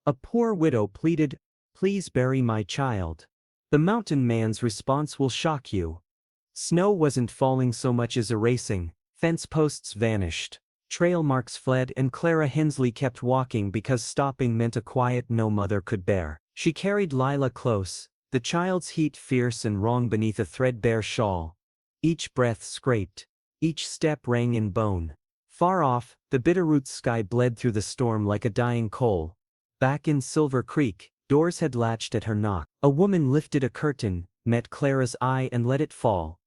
A poor widow pleaded, "Please bury my child." The mountain man's response will shock you. Snow wasn't falling so much as erasing, fence posts vanished, trail marks fled, and Clara Hensley kept walking because stopping meant a quiet no mother could bear. She carried Lila close, the child's heat fierce and wrong beneath a threadbare shawl. Each breath scraped, each step rang in bone. Far off, the Bitterroot sky bled through the storm like a dying coal. Back in Silver Creek, doors had latched at her knock. A woman lifted a curtain, met Clara's eye and let it fall.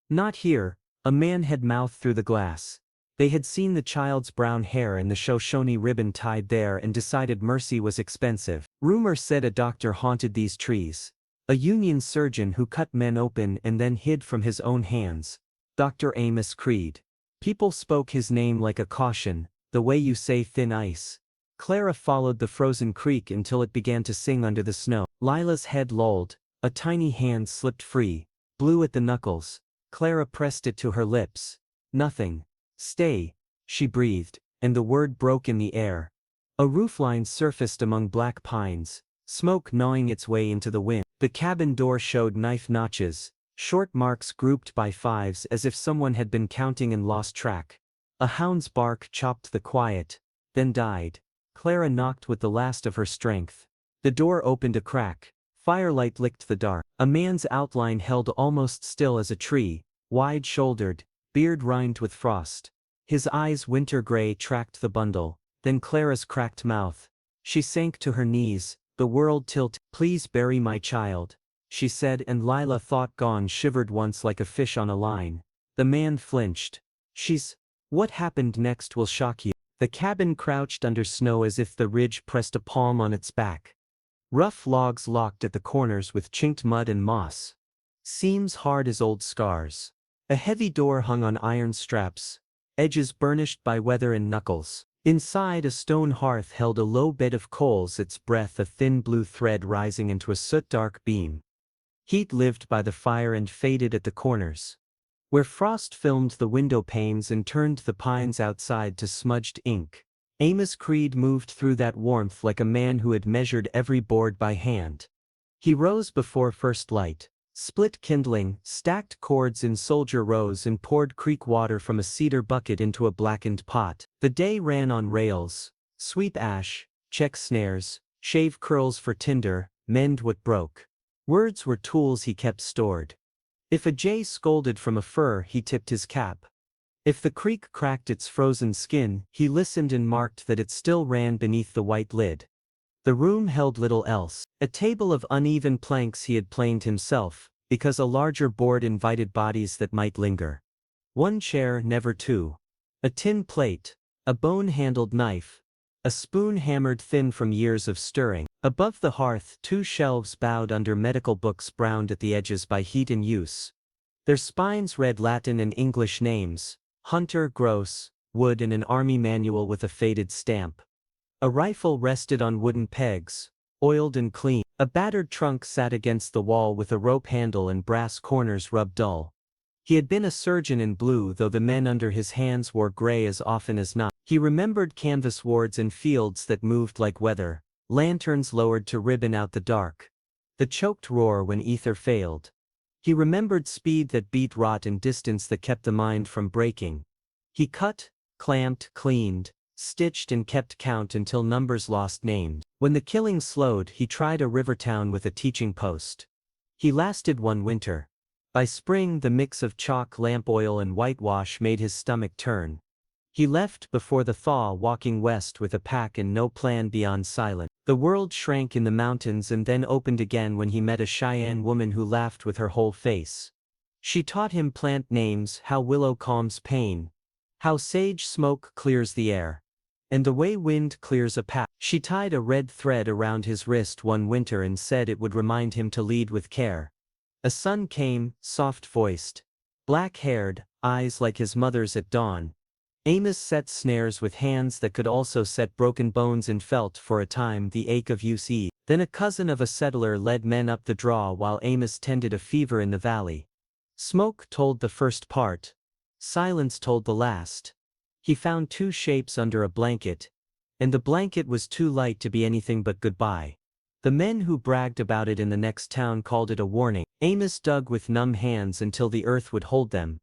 "Not here," a man had mouthed through the glass. They had seen the child's brown hair and the Shoshone ribbon tied there and decided mercy was expensive. Rumor said a doctor haunted these trees. A Union surgeon who cut men open and then hid from his own hands. Dr. Amos Creed. People spoke his name like a caution, the way you say thin ice. Clara followed the frozen creek until it began to sing under the snow. Lila's head lolled, a tiny hand slipped free, blue at the knuckles. Clara pressed it to her lips. "Nothing. Stay," she breathed, and the word broke in the air. A roofline surfaced among black pines, smoke gnawing its way into the wind. The cabin door showed knife notches, short marks grouped by fives as if someone had been counting and lost track. A hound's bark chopped the quiet, then died. Clara knocked with the last of her strength. The door opened a crack. Firelight licked the dark. A man's outline held almost still as a tree, wide-shouldered, beard rimed with frost. His eyes winter gray tracked the bundle, then Clara's cracked mouth. She sank to her knees, the world tilted. "Please bury my child," she said, and Lila, thought gone, shivered once like a fish on a line. The man flinched. What happened next will shock you." The cabin crouched under snow as if the ridge pressed a palm on its back. Rough logs locked at the corners with chinked mud and moss. Seams hard as old scars. A heavy door hung on iron straps, edges burnished by weather and knuckles. Inside, a stone hearth held a low bed of coals, its breath a thin blue thread rising into a soot-dark beam. Heat lived by the fire and faded at the corners, where frost filmed the window panes and turned the pines outside to smudged ink. Amos Creed moved through that warmth like a man who had measured every board by hand. He rose before first light, split kindling, stacked cords in soldier rows, and poured creek water from a cedar bucket into a blackened pot. The day ran on rails: sweep ash, check snares, shave curls for tinder, mend what broke. Words were tools he kept stored. If a jay scolded from a fir, he tipped his cap. If the creek cracked its frozen skin, he listened and marked that it still ran beneath the white lid. The room held little else. A table of uneven planks he had planed himself, because a larger board invited bodies that might linger. One chair, never two. A tin plate, a bone-handled knife, a spoon hammered thin from years of stirring. Above the hearth, two shelves bowed under medical books browned at the edges by heat and use. Their spines read Latin and English names: Hunter, Gross, Wood, and an army manual with a faded stamp. A rifle rested on wooden pegs, oiled and clean. A battered trunk sat against the wall with a rope handle and brass corners rubbed dull. He had been a surgeon in blue, though the men under his hands wore gray as often as not. He remembered canvas wards and fields that moved like weather, lanterns lowered to ribbon out the dark. The choked roar when ether failed. He remembered speed that beat rot and distance that kept the mind from breaking. He cut, clamped, cleaned, stitched, and kept count until numbers lost names. When the killing slowed, he tried a river town with a teaching post. He lasted one winter. By spring, the mix of chalk, lamp oil, and whitewash made his stomach turn. He left before the thaw, walking west with a pack and no plan beyond silence. The world shrank in the mountains and then opened again when he met a Cheyenne woman who laughed with her whole face. She taught him plant names, how willow calms pain, how sage smoke clears the air, and the way wind clears a path. She tied a red thread around his wrist one winter and said it would remind him to lead with care. A son came, soft-voiced, black-haired, eyes like his mother's at dawn. Amos set snares with hands that could also set broken bones and felt for a time the ache of use. Then a cousin of a settler led men up the draw while Amos tended a fever in the valley. Smoke told the first part. Silence told the last. He found two shapes under a blanket. and the blanket was too light to be anything but goodbye. The men who bragged about it in the next town called it a warning. Amos dug with numb hands until the earth would hold them.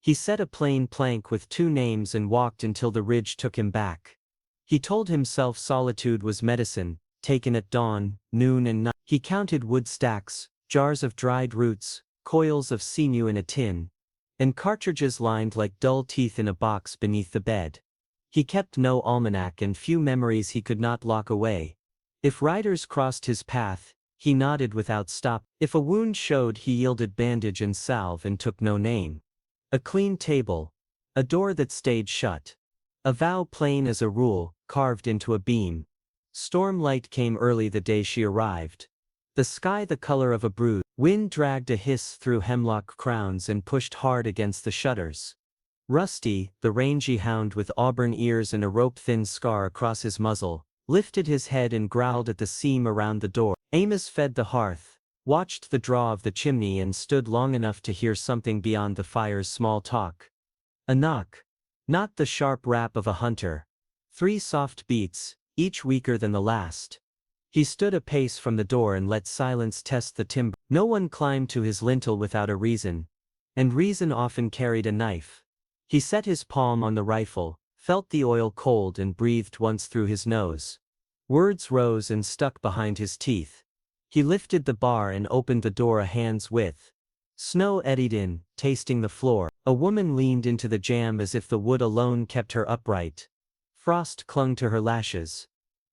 He set a plain plank with 2 names and walked until the ridge took him back. He told himself solitude was medicine, taken at dawn, noon and night. He counted wood stacks, jars of dried roots, coils of sinew in a tin, and cartridges lined like dull teeth in a box beneath the bed. He kept no almanac and few memories he could not lock away. If riders crossed his path, he nodded without stop. If a wound showed, he yielded bandage and salve and took no name. A clean table. A door that stayed shut. A vow plain as a rule, carved into a beam. Storm light came early the day she arrived. The sky the color of a bruise. Wind dragged a hiss through hemlock crowns and pushed hard against the shutters. Rusty, the rangy hound with auburn ears and a rope-thin scar across his muzzle, lifted his head and growled at the seam around the door. Amos fed the hearth, watched the draw of the chimney and stood long enough to hear something beyond the fire's small talk. A knock. Not the sharp rap of a hunter. 3 soft beats, each weaker than the last. He stood a pace from the door and let silence test the timber. No one climbed to his lintel without a reason, and reason often carried a knife. He set his palm on the rifle, felt the oil cold and breathed once through his nose. Words rose and stuck behind his teeth. He lifted the bar and opened the door a hand's width. Snow eddied in, tasting the floor. A woman leaned into the jamb as if the wood alone kept her upright. Frost clung to her lashes.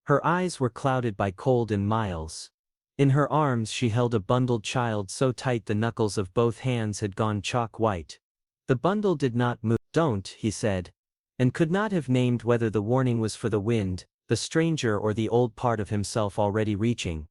Her eyes were clouded by cold and miles. In her arms she held a bundled child so tight the knuckles of both hands had gone chalk white. The bundle did not move. "Don't," he said, and could not have named whether the warning was for the wind, the stranger or the old part of himself already reaching.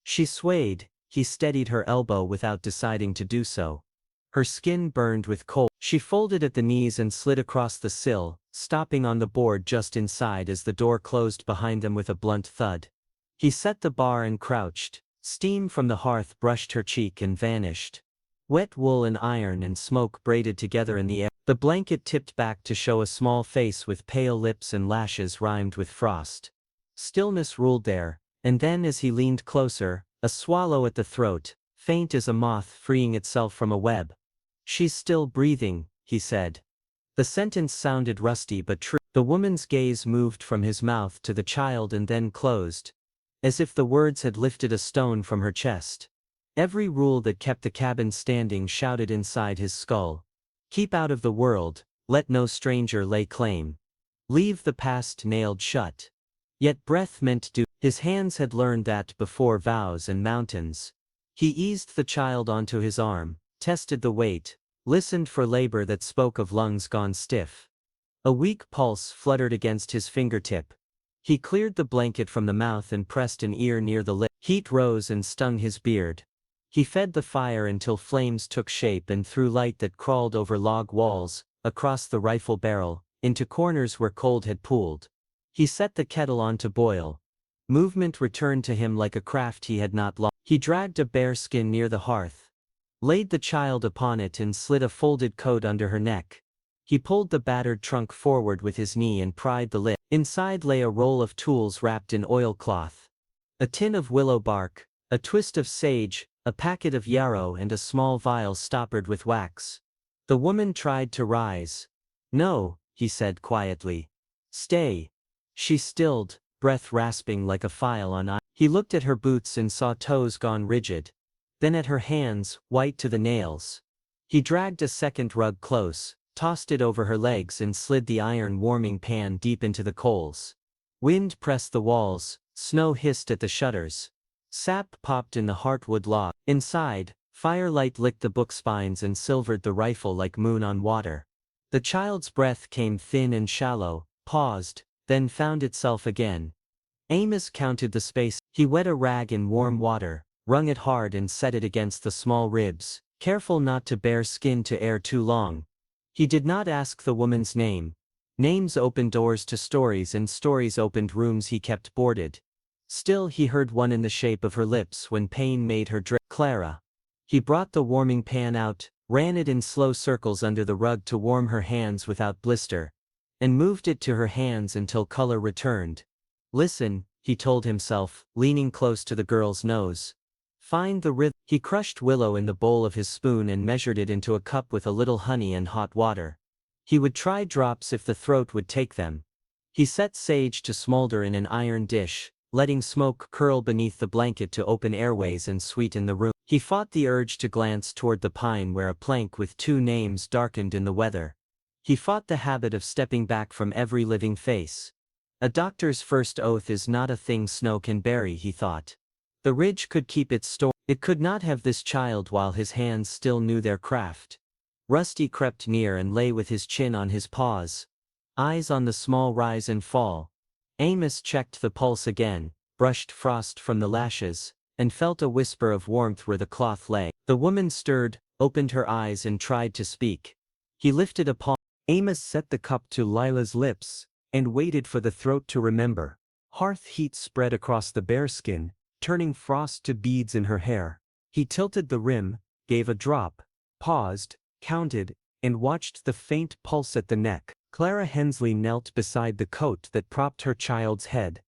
She swayed, he steadied her elbow without deciding to do so. Her skin burned with cold. She folded at the knees and slid across the sill, stopping on the board just inside as the door closed behind them with a blunt thud. He set the bar and crouched. Steam from the hearth brushed her cheek and vanished. Wet wool and iron and smoke braided together in the air. The blanket tipped back to show a small face with pale lips and lashes rimed with frost. Stillness ruled there, and then as he leaned closer, a swallow at the throat, faint as a moth freeing itself from a web. "She's still breathing," he said. The sentence sounded rusty but true. The woman's gaze moved from his mouth to the child and then closed, as if the words had lifted a stone from her chest. Every rule that kept the cabin standing shouted inside his skull. Keep out of the world, let no stranger lay claim. Leave the past nailed shut. Yet breath meant do. His hands had learned that before vows and mountains. He eased the child onto his arm, tested the weight, listened for labor that spoke of lungs gone stiff. A weak pulse fluttered against his fingertip. He cleared the blanket from the mouth and pressed an ear near the lip. Heat rose and stung his beard. He fed the fire until flames took shape and threw light that crawled over log walls, across the rifle barrel, into corners where cold had pooled. He set the kettle on to boil. Movement returned to him like a craft he had not lost. He dragged a bear skin near the hearth, laid the child upon it and slid a folded coat under her neck. He pulled the battered trunk forward with his knee and pried the lid. Inside lay a roll of tools wrapped in oilcloth. A tin of willow bark, a twist of sage, a packet of yarrow and a small vial stoppered with wax. The woman tried to rise. "No," he said quietly. "Stay." She stilled, breath rasping like a file on ice. He looked at her boots and saw toes gone rigid. Then at her hands, white to the nails. He dragged a second rug close, tossed it over her legs and slid the iron warming pan deep into the coals. Wind pressed the walls, snow hissed at the shutters. Sap popped in the heartwood log. Inside, firelight licked the book spines and silvered the rifle like moon on water. The child's breath came thin and shallow, paused, then found itself again. Amos counted the space. He wet a rag in warm water, wrung it hard and set it against the small ribs, careful not to bare skin to air too long. He did not ask the woman's name. Names opened doors to stories and stories opened rooms he kept boarded. Still he heard one in the shape of her lips when pain made her drip. Clara. He brought the warming pan out, ran it in slow circles under the rug to warm her hands without blister, and moved it to her hands until color returned. Listen, he told himself, leaning close to the girl's nose. Find the rhythm. He crushed willow in the bowl of his spoon and measured it into a cup with a little honey and hot water. He would try drops if the throat would take them. He set sage to smolder in an iron dish, letting smoke curl beneath the blanket to open airways and sweeten the room. He fought the urge to glance toward the pine where a plank with 2 names darkened in the weather. He fought the habit of stepping back from every living face. A doctor's first oath is not a thing snow can bury, he thought. The ridge could keep its store. It could not have this child while his hands still knew their craft. Rusty crept near and lay with his chin on his paws, eyes on the small rise and fall. Amos checked the pulse again, brushed frost from the lashes, and felt a whisper of warmth where the cloth lay. The woman stirred, opened her eyes and tried to speak. He lifted a palm. Amos set the cup to Lila's lips, and waited for the throat to remember. Hearth heat spread across the bare skin, turning frost to beads in her hair. He tilted the rim, gave a drop, paused, counted, and watched the faint pulse at the neck. Clara Hensley knelt beside the coat that propped her child's head.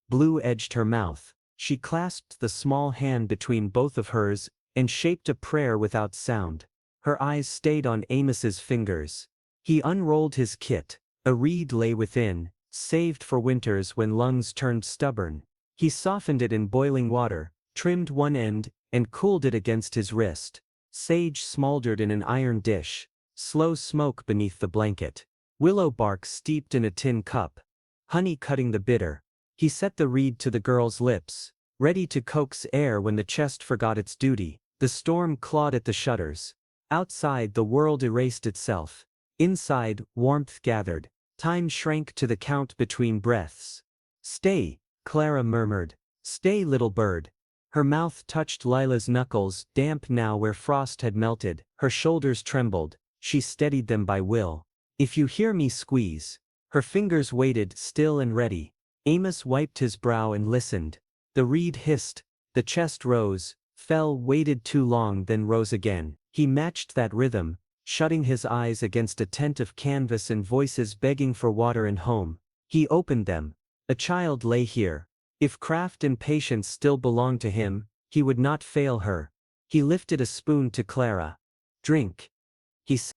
Blue edged her mouth. She clasped the small hand between both of hers, and shaped a prayer without sound. Her eyes stayed on Amos's fingers. He unrolled his kit. A reed lay within, saved for winters when lungs turned stubborn. He softened it in boiling water, trimmed one end, and cooled it against his wrist. Sage smoldered in an iron dish, slow smoke beneath the blanket. Willow bark steeped in a tin cup, honey cutting the bitter. He set the reed to the girl's lips, ready to coax air when the chest forgot its duty. The storm clawed at the shutters. Outside the world erased itself. Inside, warmth gathered. Time shrank to the count between breaths. Stay, Clara murmured. Stay, little bird. Her mouth touched Lila's knuckles, damp now where frost had melted. Her shoulders trembled. She steadied them by will. If you hear me squeeze. Her fingers waited, still and ready. Amos wiped his brow and listened. The reed hissed. The chest rose, fell, waited too long, then rose again. He matched that rhythm, shutting his eyes against a tent of canvas and voices begging for water and home. He opened them. A child lay here. If craft and patience still belonged to him, he would not fail her. He lifted a spoon to Clara. Drink.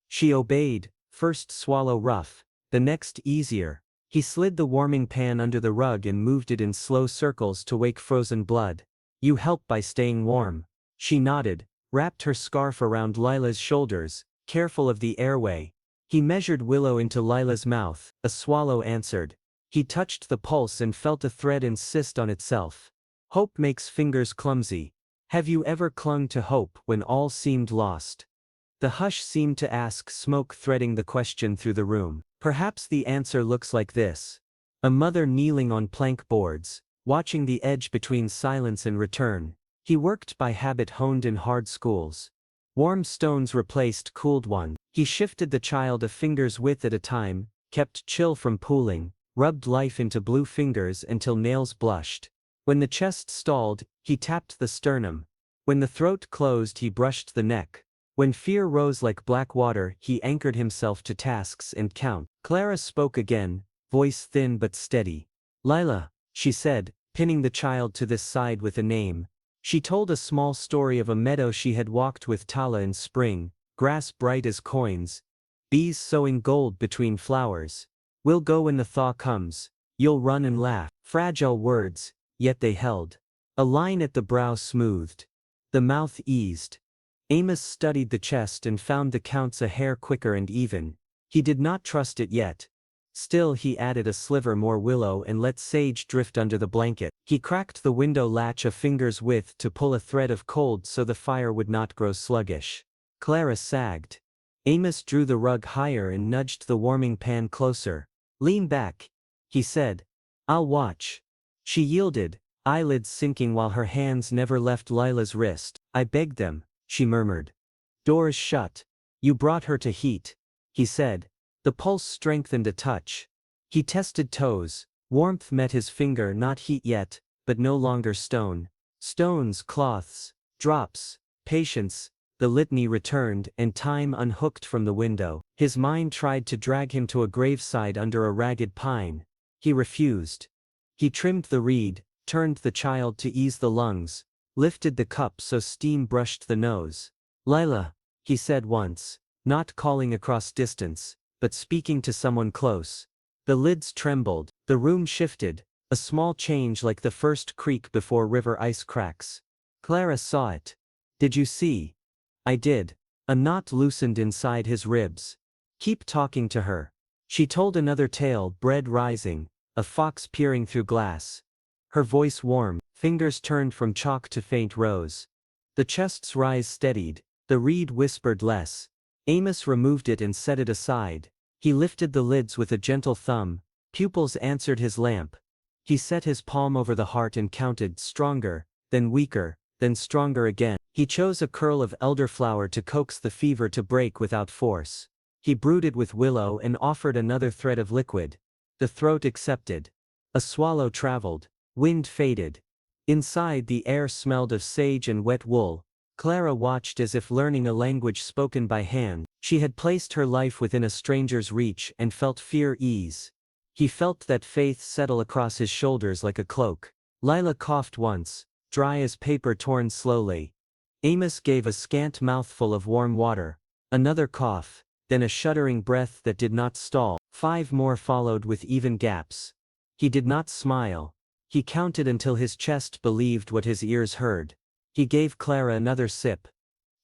She obeyed, first swallow rough, the next easier. He slid the warming pan under the rug and moved it in slow circles to wake frozen blood. You help by staying warm. She nodded, wrapped her scarf around Lila's shoulders, careful of the airway. He measured willow into Lila's mouth. A swallow answered. He touched the pulse and felt a thread insist on itself. Hope makes fingers clumsy. Have you ever clung to hope when all seemed lost? The hush seemed to ask, smoke threading the question through the room. Perhaps the answer looks like this. A mother kneeling on plank boards, watching the edge between silence and return. He worked by habit honed in hard schools. Warm stones replaced cooled ones. He shifted the child a finger's width at a time, kept chill from pooling, rubbed life into blue fingers until nails blushed. When the chest stalled, he tapped the sternum. When the throat closed, he brushed the neck. When fear rose like black water, he anchored himself to tasks and count. Clara spoke again, voice thin but steady. Lila, she said, pinning the child to this side with a name. She told a small story of a meadow she had walked with Tala in spring, grass bright as coins, bees sowing gold between flowers. We'll go when the thaw comes, you'll run and laugh. Fragile words, yet they held. A line at the brow smoothed. The mouth eased. Amos studied the chest and found the counts a hair quicker and even. He did not trust it yet. Still he added a sliver more willow and let sage drift under the blanket. He cracked the window latch a finger's width to pull a thread of cold so the fire would not grow sluggish. Clara sagged. Amos drew the rug higher and nudged the warming pan closer. Lean back, he said. I'll watch. She yielded, eyelids sinking while her hands never left Lila's wrist. I begged them, she murmured. Doors shut. You brought her to heat, he said. The pulse strengthened a touch. He tested toes. Warmth met his finger, not heat yet, but no longer stone. Stones, cloths, drops, patience. The litany returned, and time unhooked from the window. His mind tried to drag him to a graveside under a ragged pine. He refused. He trimmed the reed, turned the child to ease the lungs, lifted the cup so steam brushed the nose. "Lila," he said once, not calling across distance, but speaking to someone close. The lids trembled, the room shifted, a small change like the first creak before river ice cracks. Clara saw it. "Did you see?" "I did." A knot loosened inside his ribs. "Keep talking to her." She told another tale, bread rising, a fox peering through glass. Her voice warm, fingers turned from chalk to faint rose. The chest's rise steadied, the reed whispered less. Amos removed it and set it aside. He lifted the lids with a gentle thumb, pupils answered his lamp. He set his palm over the heart and counted, stronger, then weaker, then stronger again. He chose a curl of elderflower to coax the fever to break without force. He brewed it with willow and offered another thread of liquid. The throat accepted. A swallow traveled. Wind faded. Inside the air smelled of sage and wet wool. Clara watched as if learning a language spoken by hand. She had placed her life within a stranger's reach and felt fear ease. He felt that faith settle across his shoulders like a cloak. Lila coughed once, dry as paper torn slowly. Amos gave a scant mouthful of warm water. Another cough, then a shuddering breath that did not stall. 5 more followed with even gaps. He did not smile. He counted until his chest believed what his ears heard. He gave Clara another sip.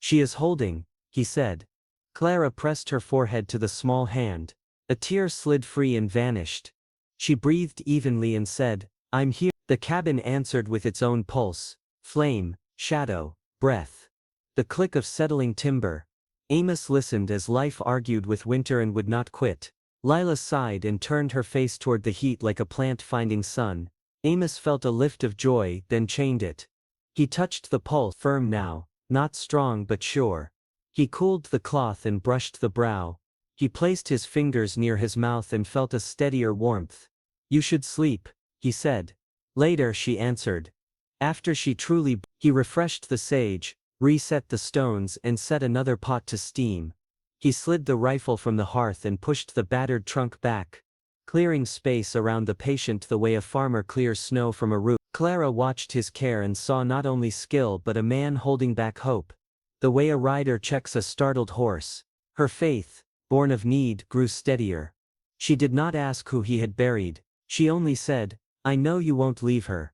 "She is holding," he said. Clara pressed her forehead to the small hand. A tear slid free and vanished. She breathed evenly and said, "I'm here." The cabin answered with its own pulse, flame, shadow, breath. The click of settling timber. Amos listened as life argued with winter and would not quit. Lila sighed and turned her face toward the heat like a plant finding sun. Amos felt a lift of joy, then chained it. He touched the pulse, firm now, not strong but sure. He cooled the cloth and brushed the brow. He placed his fingers near his mouth and felt a steadier warmth. "You should sleep," he said. "Later," she answered. After she truly. He refreshed the sage, reset the stones and set another pot to steam. He slid the rifle from the hearth and pushed the battered trunk back, clearing space around the patient the way a farmer clears snow from a roof. Clara watched his care and saw not only skill but a man holding back hope. The way a rider checks a startled horse. Her faith, born of need, grew steadier. She did not ask who he had buried. She only said, "I know you won't leave her."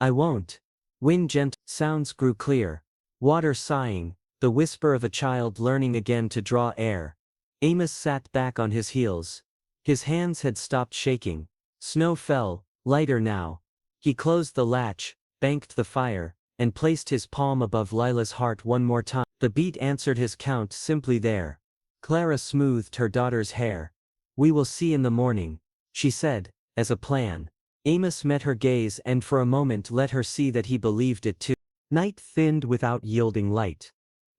"I won't." Wind gentle, sounds grew clear. Water sighing, the whisper of a child learning again to draw air. Amos sat back on his heels. His hands had stopped shaking. Snow fell, lighter now. He closed the latch, banked the fire, and placed his palm above Lila's heart one more time. The beat answered his count simply there. Clara smoothed her daughter's hair. "We will see in the morning," she said, as a plan. Amos met her gaze and for a moment let her see that he believed it too. Night thinned without yielding light.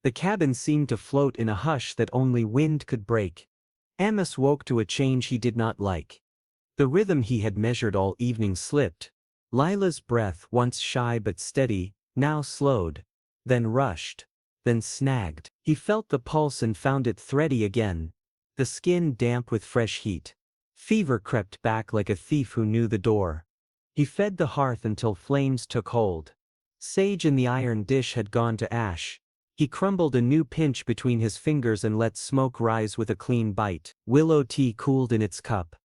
The cabin seemed to float in a hush that only wind could break. Amos woke to a change he did not like. The rhythm he had measured all evening slipped. Lila's breath, once shy but steady, now slowed, then rushed, then snagged. He felt the pulse and found it thready again, the skin damp with fresh heat. Fever crept back like a thief who knew the door. He fed the hearth until flames took hold. Sage in the iron dish had gone to ash. He crumbled a new pinch between his fingers and let smoke rise with a clean bite. Willow tea cooled in its cup.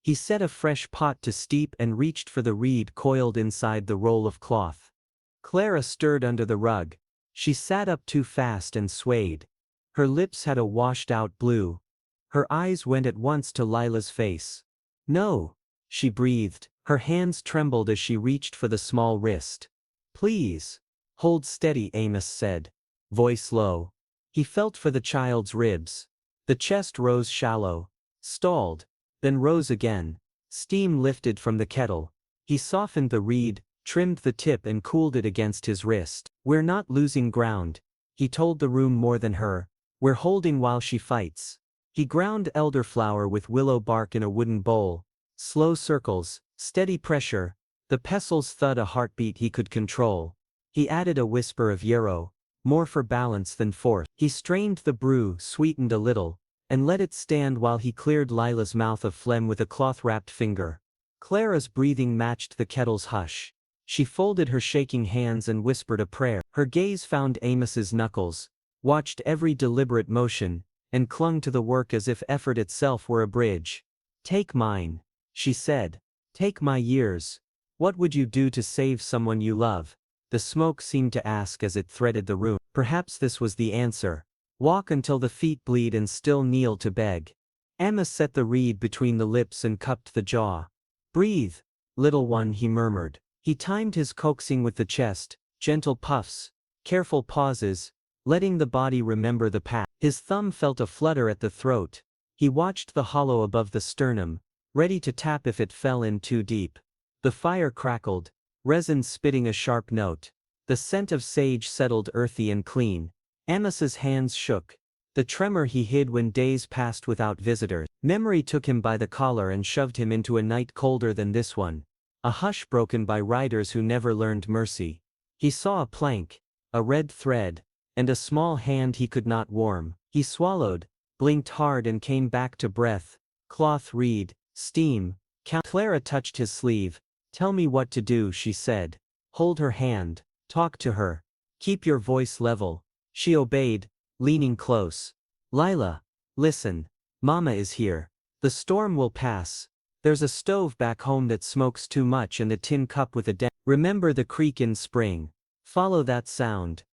He set a fresh pot to steep and reached for the reed coiled inside the roll of cloth. Clara stirred under the rug. She sat up too fast and swayed. Her lips had a washed-out blue. Her eyes went at once to Lila's face. "No," she breathed. Her hands trembled as she reached for the small wrist. "Please." "Hold steady," Amos said, voice low. He felt for the child's ribs. The chest rose shallow, stalled, then rose again. Steam lifted from the kettle. He softened the reed, trimmed the tip and cooled it against his wrist. "We're not losing ground," he told the room more than her. "We're holding while she fights." He ground elderflower with willow bark in a wooden bowl. Slow circles, steady pressure. The pestles thud, a heartbeat he could control. He added a whisper of yarrow, more for balance than force. He strained the brew, sweetened a little, and let it stand while he cleared Lila's mouth of phlegm with a cloth-wrapped finger. Clara's breathing matched the kettle's hush. She folded her shaking hands and whispered a prayer. Her gaze found Amos's knuckles, watched every deliberate motion, and clung to the work as if effort itself were a bridge. "Take mine," she said. "Take my years. What would you do to save someone you love?" The smoke seemed to ask as it threaded the room. Perhaps this was the answer. "Walk until the feet bleed and still kneel to beg." Amos set the reed between the lips and cupped the jaw. "Breathe, little one," he murmured. He timed his coaxing with the chest, gentle puffs, careful pauses, letting the body remember the past. His thumb felt a flutter at the throat. He watched the hollow above the sternum, ready to tap if it fell in too deep. The fire crackled, resin spitting a sharp note. The scent of sage settled earthy and clean. Amos's hands shook, the tremor he hid when days passed without visitors. Memory took him by the collar and shoved him into a night colder than this one. A hush broken by riders who never learned mercy. He saw a plank, a red thread, and a small hand he could not warm. He swallowed, blinked hard and came back to breath. Cloth reed, steam, Clara touched his sleeve. "Tell me what to do," she said. "Hold her hand, talk to her. Keep your voice level." She obeyed, leaning close. "Lila, listen. Mama is here. The storm will pass. There's a stove back home that smokes too much and a tin cup with a dent. Remember the creek in spring. Follow that sound."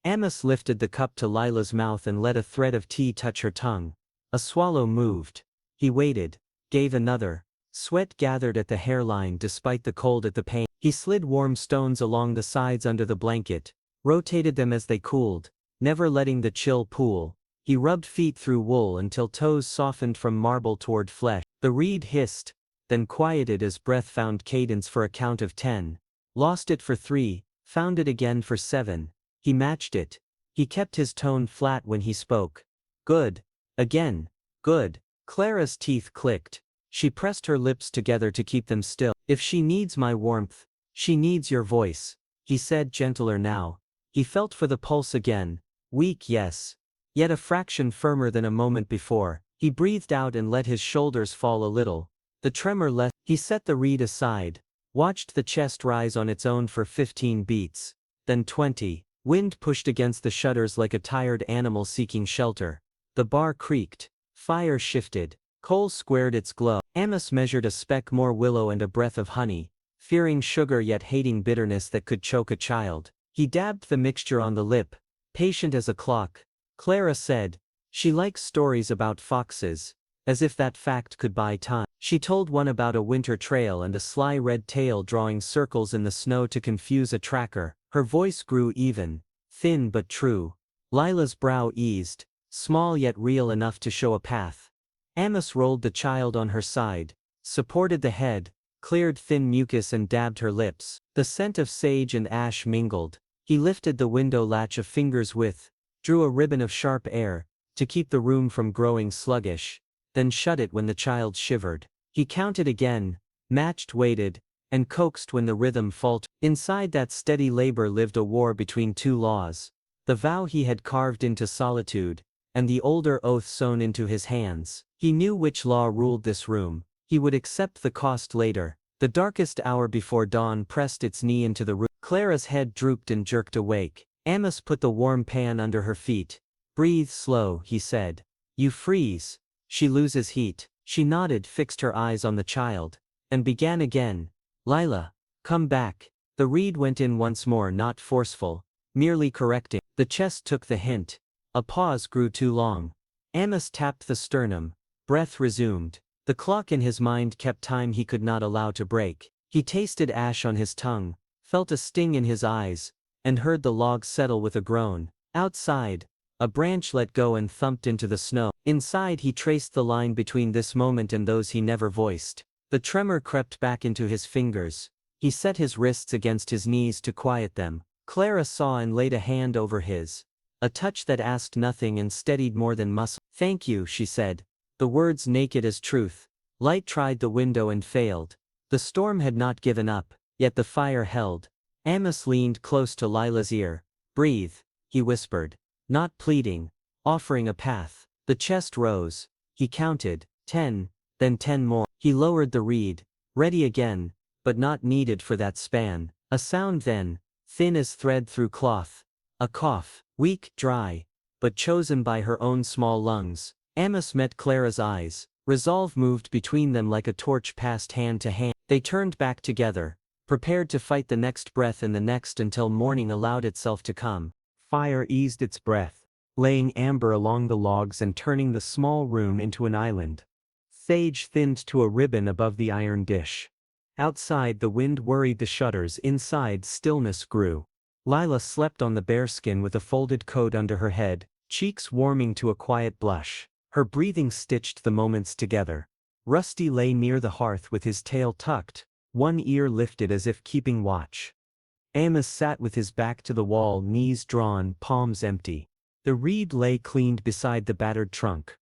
Amos lifted the cup to Lila's mouth and let a thread of tea touch her tongue. A swallow moved. He waited, gave another. Sweat gathered at the hairline despite the cold at the pain. He slid warm stones along the sides under the blanket, rotated them as they cooled, never letting the chill pool. He rubbed feet through wool until toes softened from marble toward flesh. The reed hissed, then quieted as breath found cadence for a count of 10. Lost it for 3, found it again for 7. He matched it. He kept his tone flat when he spoke. "Good. Again. Good." Clara's teeth clicked. She pressed her lips together to keep them still. "If she needs my warmth, she needs your voice," he said, gentler now. He felt for the pulse again. Weak, yes, yet a fraction firmer than a moment before. He breathed out and let his shoulders fall a little. The tremor less. He set the reed aside, watched the chest rise on its own for 15 beats, then 20. Wind pushed against the shutters like a tired animal seeking shelter. The bar creaked. Fire shifted. Coal squared its glow. Amos measured a speck more willow and a breath of honey, fearing sugar yet hating bitterness that could choke a child. He dabbed the mixture on the lip, patient as a clock. Clara said, "She likes stories about foxes," as if that fact could buy time. She told one about a winter trail and a sly red tail drawing circles in the snow to confuse a tracker. Her voice grew even, thin but true. Lila's brow eased, small yet real enough to show a path. Amos rolled the child on her side, supported the head, cleared thin mucus and dabbed her lips. The scent of sage and ash mingled. He lifted the window latch a finger's width, drew a ribbon of sharp air, to keep the room from growing sluggish, then shut it when the child shivered. He counted again, matched, waited, and coaxed when the rhythm faltered. Inside that steady labor lived a war between two laws. The vow he had carved into solitude, and the older oath sewn into his hands. He knew which law ruled this room. He would accept the cost later. The darkest hour before dawn pressed its knee into the room. Clara's head drooped and jerked awake. Amos put the warm pan under her feet. "Breathe slow," he said. "You freeze. She loses heat." She nodded, fixed her eyes on the child, and began again. "Lila, come back." The reed went in once more, not forceful, merely correcting. The chest took the hint. A pause grew too long. Amos tapped the sternum. Breath resumed. The clock in his mind kept time he could not allow to break. He tasted ash on his tongue, felt a sting in his eyes, and heard the log settle with a groan. Outside, a branch let go and thumped into the snow. Inside, he traced the line between this moment and those he never voiced. The tremor crept back into his fingers. He set his wrists against his knees to quiet them. Clara saw and laid a hand over his. A touch that asked nothing and steadied more than muscle. "Thank you," she said, the words naked as truth. Light tried the window and failed. The storm had not given up, yet the fire held. Amos leaned close to Lila's ear. "Breathe," he whispered, not pleading, offering a path. The chest rose. He counted, 10, then 10 more. He lowered the reed, Ready again, but not needed for that span. A sound then, thin as thread through cloth. A cough, weak, dry, but chosen by her own small lungs. Amos met Clara's eyes. Resolve moved between them like a torch passed hand to hand. They turned back together, prepared to fight the next breath and the next until morning allowed itself to come. Fire eased its breath, laying amber along the logs and turning the small room into an island. Sage thinned to a ribbon above the iron dish. Outside the wind worried the shutters, inside stillness grew. Lila slept on the bearskin with a folded coat under her head, cheeks warming to a quiet blush. Her breathing stitched the moments together. Rusty lay near the hearth with his tail tucked, one ear lifted as if keeping watch. Amos sat with his back to the wall, knees drawn, palms empty. The reed lay cleaned beside the battered trunk.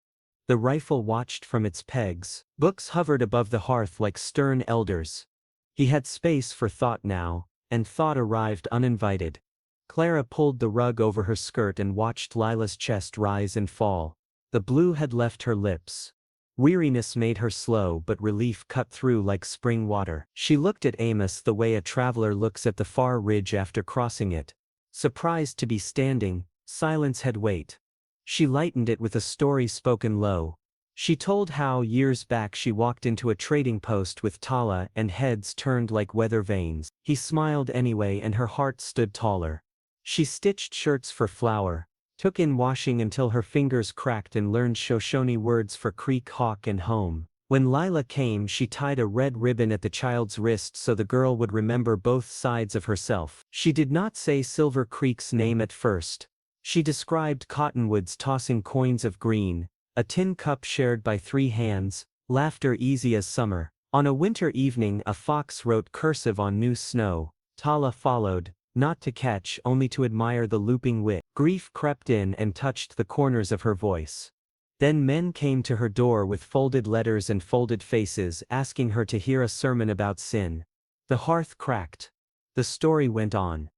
The rifle watched from its pegs. Books hovered above the hearth like stern elders. He had space for thought now, and thought arrived uninvited. Clara pulled the rug over her skirt and watched Lila's chest rise and fall. The blue had left her lips. Weariness made her slow, but relief cut through like spring water. She looked at Amos the way a traveler looks at the far ridge after crossing it. Surprised to be standing, silence had weight. She lightened it with a story spoken low. She told how years back she walked into a trading post with Tala and heads turned like weather vanes. He smiled anyway and her heart stood taller. She stitched shirts for Flower, took in washing until her fingers cracked and learned Shoshone words for creek, hawk and home. When Lila came she tied a red ribbon at the child's wrist so the girl would remember both sides of herself. She did not say Silver Creek's name at first. She described cottonwoods tossing coins of green, a tin cup shared by 3 hands, laughter easy as summer. On a winter evening a fox wrote cursive on new snow. Tala followed, not to catch, only to admire the looping wit. Grief crept in and touched the corners of her voice. Then men came to her door with folded letters and folded faces, asking her to hear a sermon about sin. The hearth cracked. The story went on.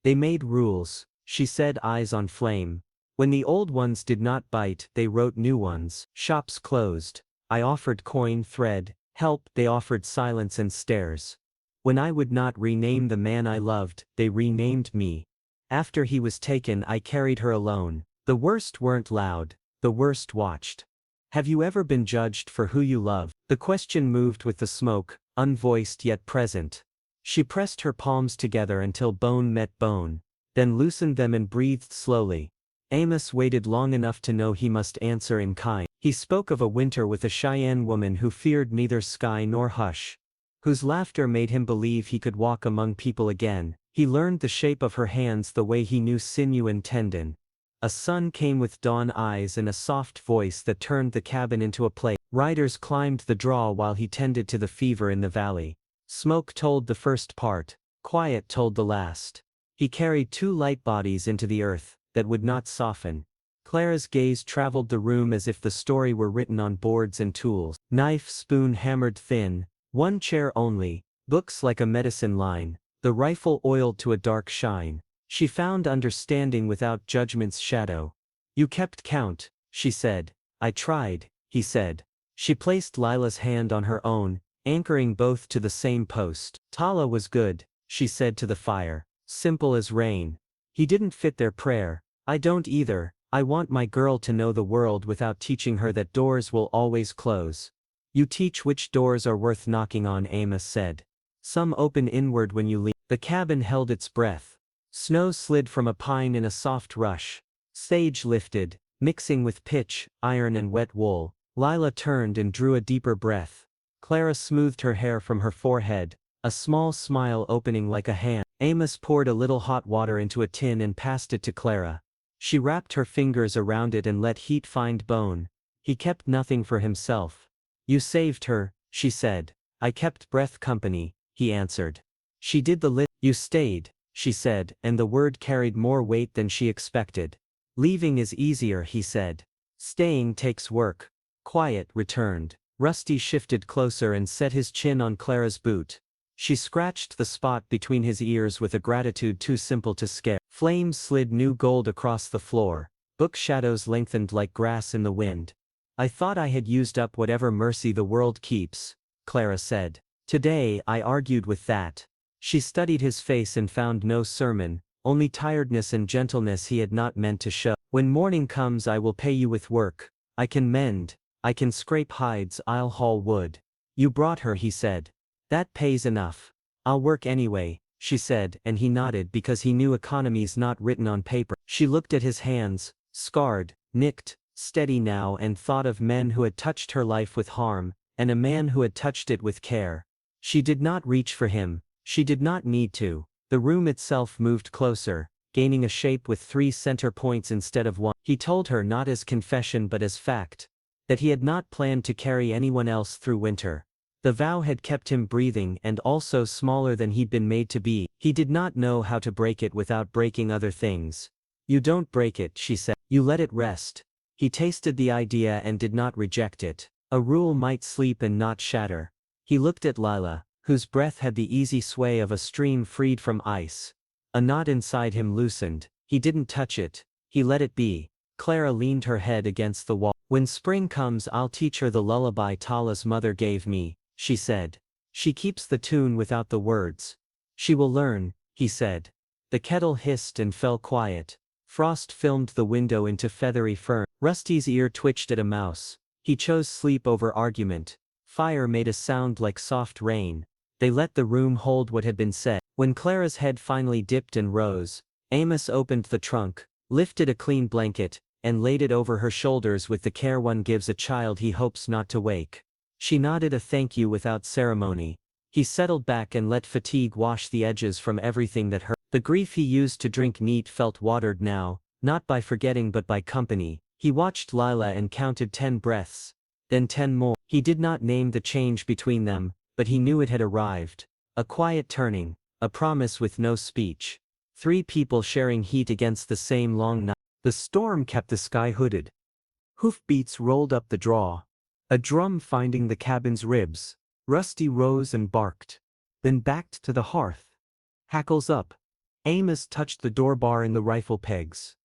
They made rules, she said, eyes on flame. When the old ones did not bite, they wrote new ones. Shops closed. I offered coin, thread, help, they offered silence and stares. When I would not rename the man I loved, they renamed me. After he was taken I carried her alone. The worst weren't loud, the worst watched. Have you ever been judged for who you love? The question moved with the smoke, unvoiced yet present. She pressed her palms together until bone met bone, then loosened them and breathed slowly. Amos waited long enough to know he must answer in kind. He spoke of a winter with a Cheyenne woman who feared neither sky nor hush, whose laughter made him believe he could walk among people again. He learned the shape of her hands the way he knew sinew and tendon. A sun came with dawn eyes and a soft voice that turned the cabin into a play. Riders climbed the draw while he tended to the fever in the valley. Smoke told the first part, quiet told the last. He carried 2 light bodies into the earth that would not soften. Clara's gaze traveled the room as if the story were written on boards and tools. Knife, spoon hammered thin, 1 chair only, books like a medicine line, the rifle oiled to a dark shine. She found understanding without judgment's shadow. You kept count, she said. I tried, he said. She placed Lila's hand on her own, anchoring both to the same post. Tala was good, she said to the fire, simple as rain. He didn't fit their prayer. I don't either. I want my girl to know the world without teaching her that doors will always close. You teach which doors are worth knocking on, Amos said. Some open inward when you leave. The cabin held its breath. Snow slid from a pine in a soft rush. Sage lifted, mixing with pitch, iron and wet wool. Lila turned and drew a deeper breath. Clara smoothed her hair from her forehead, a small smile opening like a hand. Amos poured a little hot water into a tin and passed it to Clara. She wrapped her fingers around it and let heat find bone. He kept nothing for himself. You saved her, she said. I kept breath company, he answered. She did the lit. You stayed, she said, and the word carried more weight than she expected. Leaving is easier, he said. Staying takes work. Quiet returned. Rusty shifted closer and set his chin on Clara's boot. She scratched the spot between his ears with a gratitude too simple to scare. Flames slid new gold across the floor. Book shadows lengthened like grass in the wind. I thought I had used up whatever mercy the world keeps, Clara said. Today I argued with that. She studied his face and found no sermon, only tiredness and gentleness he had not meant to show. When morning comes I will pay you with work. I can mend, I can scrape hides, I'll haul wood. You brought her, he said. That pays enough. I'll work anyway, she said, and he nodded because he knew economy's not written on paper. She looked at his hands, scarred, nicked, steady now, and thought of men who had touched her life with harm, and a man who had touched it with care. She did not reach for him, she did not need to. The room itself moved closer, gaining a shape with 3 center points instead of 1. He told her not as confession but as fact, that he had not planned to carry anyone else through winter. The vow had kept him breathing and also smaller than he'd been made to be. He did not know how to break it without breaking other things. You don't break it, she said. You let it rest. He tasted the idea and did not reject it. A rule might sleep and not shatter. He looked at Lila, whose breath had the easy sway of a stream freed from ice. A knot inside him loosened. He didn't touch it. He let it be. Clara leaned her head against the wall. When spring comes I'll teach her the lullaby Tala's mother gave me, she said. She keeps the tune without the words. She will learn, he said. The kettle hissed and fell quiet. Frost filmed the window into feathery fern. Rusty's ear twitched at a mouse. He chose sleep over argument. Fire made a sound like soft rain. They let the room hold what had been said. When Clara's head finally dipped and rose, Amos opened the trunk, lifted a clean blanket, and laid it over her shoulders with the care one gives a child he hopes not to wake. She nodded a thank you without ceremony. He settled back and let fatigue wash the edges from everything that hurt. The grief he used to drink neat felt watered now, not by forgetting but by company. He watched Lila and counted 10 breaths, then 10 more. He did not name the change between them, but he knew it had arrived. A quiet turning, a promise with no speech. 3 people sharing heat against the same long night. The storm kept the sky hooded. Hoofbeats rolled up the draw. A drum finding the cabin's ribs. Rusty rose and barked, then backed to the hearth. Hackles up. Amos touched the door bar in the rifle pegs.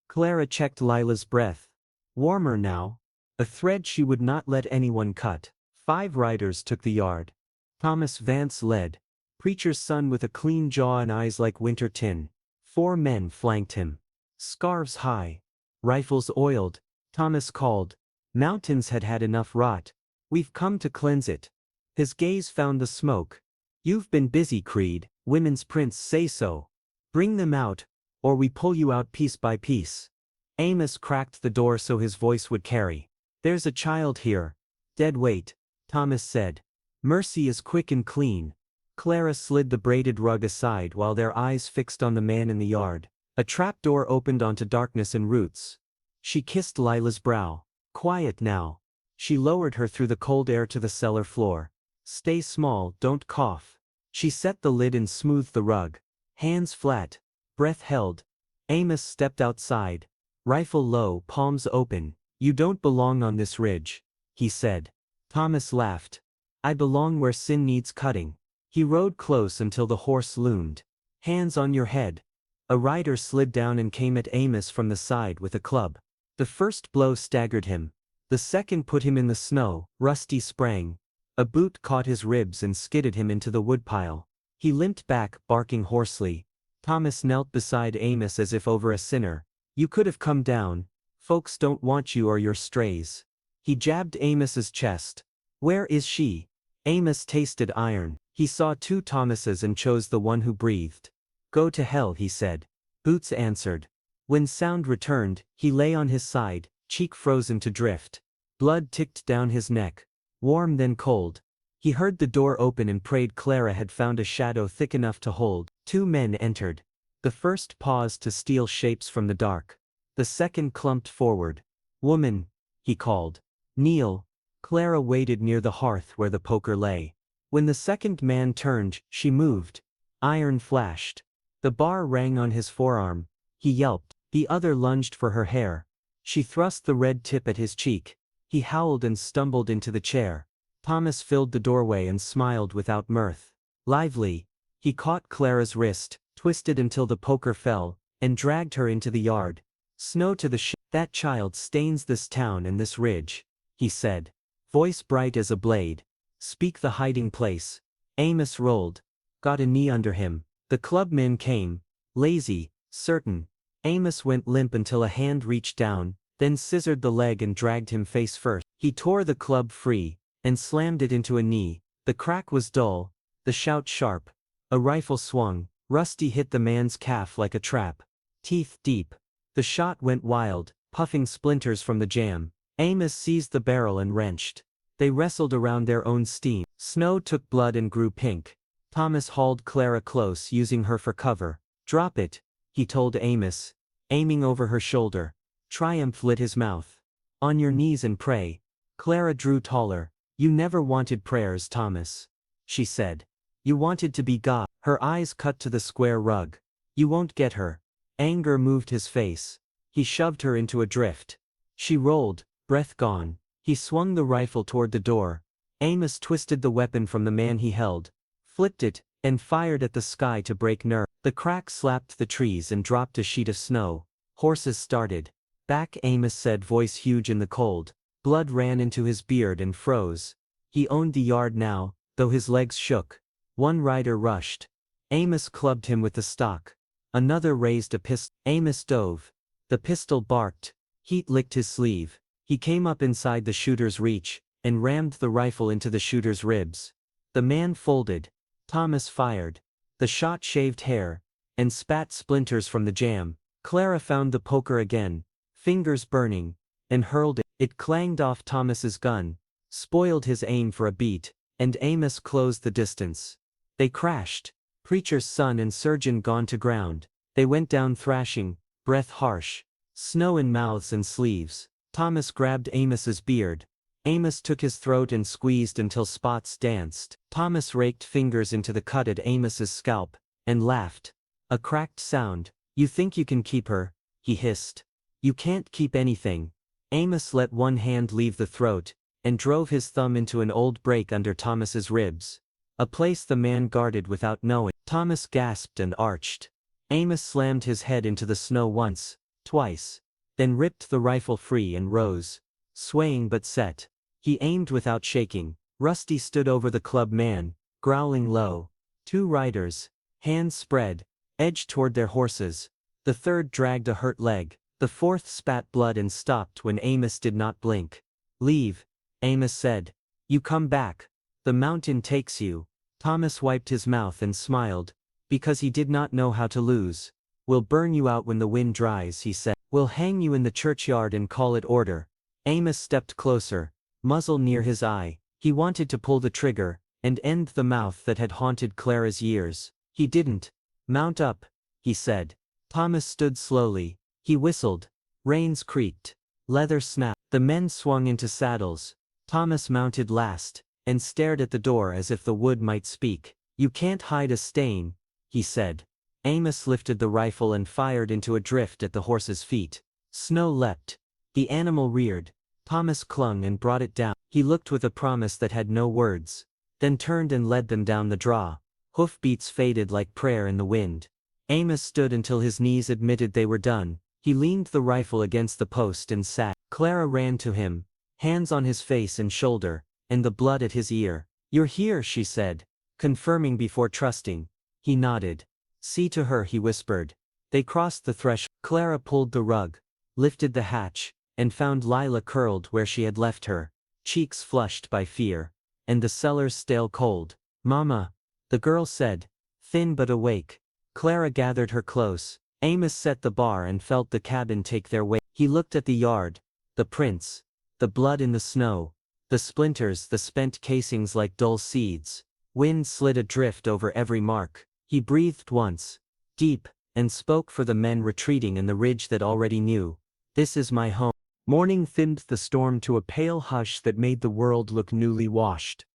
Clara checked Lila's breath. Warmer now. A thread she would not let anyone cut. 5 riders took the yard. Thomas Vance led. Preacher's son with a clean jaw and eyes like winter tin. 4 men flanked him. Scarves high. Rifles oiled. Thomas called. Mountains had had enough rot. We've come to cleanse it. His gaze found the smoke. You've been busy, Creed. Women's prince say so. Bring them out, or we pull you out piece by piece. Amos cracked the door so his voice would carry. There's a child here. Dead weight, Thomas said. Mercy is quick and clean. Clara slid the braided rug aside while their eyes fixed on the man in the yard. A trapdoor opened onto darkness and roots. She kissed Lila's brow. Quiet now. She lowered her through the cold air to the cellar floor. Stay small, don't cough. She set the lid and smoothed the rug. Hands flat. Breath held. Amos stepped outside. Rifle low, palms open. You don't belong on this ridge, he said. Thomas laughed. I belong where sin needs cutting. He rode close until the horse loomed. Hands on your head. A rider slid down and came at Amos from the side with a club. The first blow staggered him. The second put him in the snow. Rusty sprang. A boot caught his ribs and skidded him into the woodpile. He limped back, barking hoarsely. Thomas knelt beside Amos as if over a sinner. You could have come down. Folks don't want you or your strays. He jabbed Amos's chest. Where is she? Amos tasted iron. He saw 2 Thomases and chose the one who breathed. Go to hell, he said. Boots answered. When sound returned, he lay on his side, cheek frozen to drift. Blood ticked down his neck. Warm then cold. He heard the door open and prayed Clara had found a shadow thick enough to hold. 2 men entered. The first paused to steal shapes from the dark. The second clumped forward. Woman, he called. Kneel. Clara waited near the hearth where the poker lay. When the second man turned, she moved. Iron flashed. The bar rang on his forearm. He yelped. The other lunged for her hair. She thrust the red tip at his cheek. He howled and stumbled into the chair. Thomas filled the doorway and smiled without mirth. Lively. He caught Clara's wrist, twisted until the poker fell, and dragged her into the yard. Snow to the That child stains this town and this ridge, he said. Voice bright as a blade. Speak the hiding place. Amos rolled. Got a knee under him. The clubmen came. Lazy, certain. Amos went limp until a hand reached down, then scissored the leg and dragged him face first. He tore the club free, and slammed it into a knee. The crack was dull, the shout sharp. A rifle swung. Rusty hit the man's calf like a trap. Teeth deep. The shot went wild, puffing splinters from the jam. Amos seized the barrel and wrenched. They wrestled around their own steam. Snow took blood and grew pink. Thomas hauled Clara close, using her for cover. Drop it, he told Amos, aiming over her shoulder. Triumph lit his mouth. On your knees and pray. Clara drew taller. You never wanted prayers, Thomas, she said. You wanted to be God. Her eyes cut to the square rug. You won't get her. Anger moved his face. He shoved her into a drift. She rolled, breath gone. He swung the rifle toward the door. Amos twisted the weapon from the man he held, flipped it, and fired at the sky to break nerve. The crack slapped the trees and dropped a sheet of snow. Horses started. Back, Amos said, voice huge in the cold. Blood ran into his beard and froze. He owned the yard now, though his legs shook. One rider rushed. Amos clubbed him with the stock. Another raised a pistol. Amos dove. The pistol barked. Heat licked his sleeve. He came up inside the shooter's reach, and rammed the rifle into the shooter's ribs. The man folded. Thomas fired. The shot shaved hair, and spat splinters from the jam. Clara found the poker again, fingers burning, and hurled it. It clanged off Thomas's gun, spoiled his aim for a beat, and Amos closed the distance. They crashed. Preacher's son and surgeon gone to ground. They went down thrashing, breath harsh, snow in mouths and sleeves. Thomas grabbed Amos's beard. Amos took his throat and squeezed until spots danced. Thomas raked fingers into the cut at Amos's scalp, and laughed. A cracked sound. You think you can keep her, he hissed. You can't keep anything. Amos let one hand leave the throat, and drove his thumb into an old break under Thomas's ribs. A place the man guarded without knowing. Thomas gasped and arched. Amos slammed his head into the snow once, twice, then ripped the rifle free and rose, swaying but set. He aimed without shaking. Rusty stood over the club man, growling low. Two riders, hands spread, edged toward their horses. The third dragged a hurt leg. The fourth spat blood and stopped when Amos did not blink. Leave, Amos said. You come back. The mountain takes you. Thomas wiped his mouth and smiled, because he did not know how to lose. We'll burn you out when the wind dries, he said. We'll hang you in the churchyard and call it order. Amos stepped closer, muzzle near his eye. He wanted to pull the trigger, and end the mouth that had haunted Clara's years. He didn't. Mount up, he said. Thomas stood slowly. He whistled. Reins creaked. Leather snapped. The men swung into saddles. Thomas mounted last, and stared at the door as if the wood might speak. You can't hide a stain, he said. Amos lifted the rifle and fired into a drift at the horse's feet. Snow leapt. The animal reared. Thomas clung and brought it down. He looked with a promise that had no words, then turned and led them down the draw. Hoofbeats faded like prayer in the wind. Amos stood until his knees admitted they were done. He leaned the rifle against the post and sat. Clara ran to him, hands on his face and shoulder, and the blood at his ear. You're here, she said, confirming before trusting. He nodded. See to her, he whispered. They crossed the threshold. Clara pulled the rug, lifted the hatch, and found Lila curled where she had left her, cheeks flushed by fear, and the cellar's stale cold. Mama, the girl said, thin but awake. Clara gathered her close. Amos set the bar and felt the cabin take their weight. He looked at the yard, the prints, the blood in the snow, the splinters, the spent casings like dull seeds. Wind slid adrift over every mark. He breathed once, deep, and spoke for the men retreating in the ridge that already knew. This is my home. Morning thinned the storm to a pale hush that made the world look newly washed.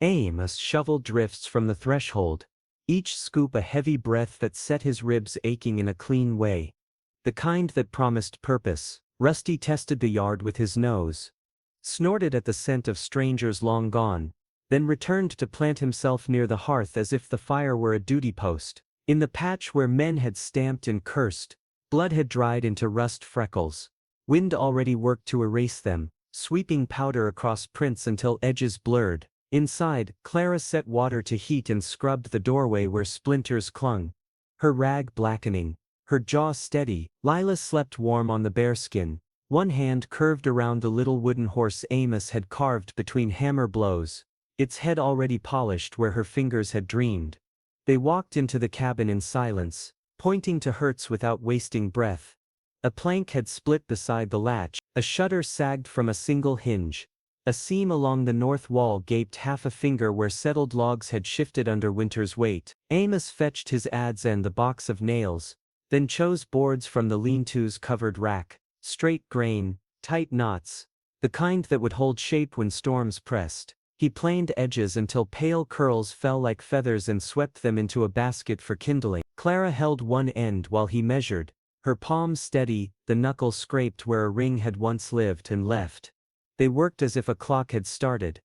Amos shoveled drifts from the threshold, each scoop a heavy breath that set his ribs aching in a clean way. The kind that promised purpose. Rusty tested the yard with his nose, snorted at the scent of strangers long gone, then returned to plant himself near the hearth as if the fire were a duty post. In the patch where men had stamped and cursed, blood had dried into rust freckles. Wind already worked to erase them, sweeping powder across prints until edges blurred. Inside, Clara set water to heat and scrubbed the doorway where splinters clung. Her rag blackening, her jaw steady, Lila slept warm on the bearskin, one hand curved around the little wooden horse Amos had carved between hammer blows, its head already polished where her fingers had dreamed. They walked into the cabin in silence, pointing to Hertz without wasting breath. A plank had split beside the latch, a shutter sagged from a single hinge. A seam along the north wall gaped half a finger where settled logs had shifted under winter's weight. Amos fetched his adze and the box of nails, then chose boards from the lean-to's covered rack, straight grain, tight knots, the kind that would hold shape when storms pressed. He planed edges until pale curls fell like feathers and swept them into a basket for kindling. Clara held one end while he measured, her palm steady, the knuckle scraped where a ring had once lived and left. They worked as if a clock had started.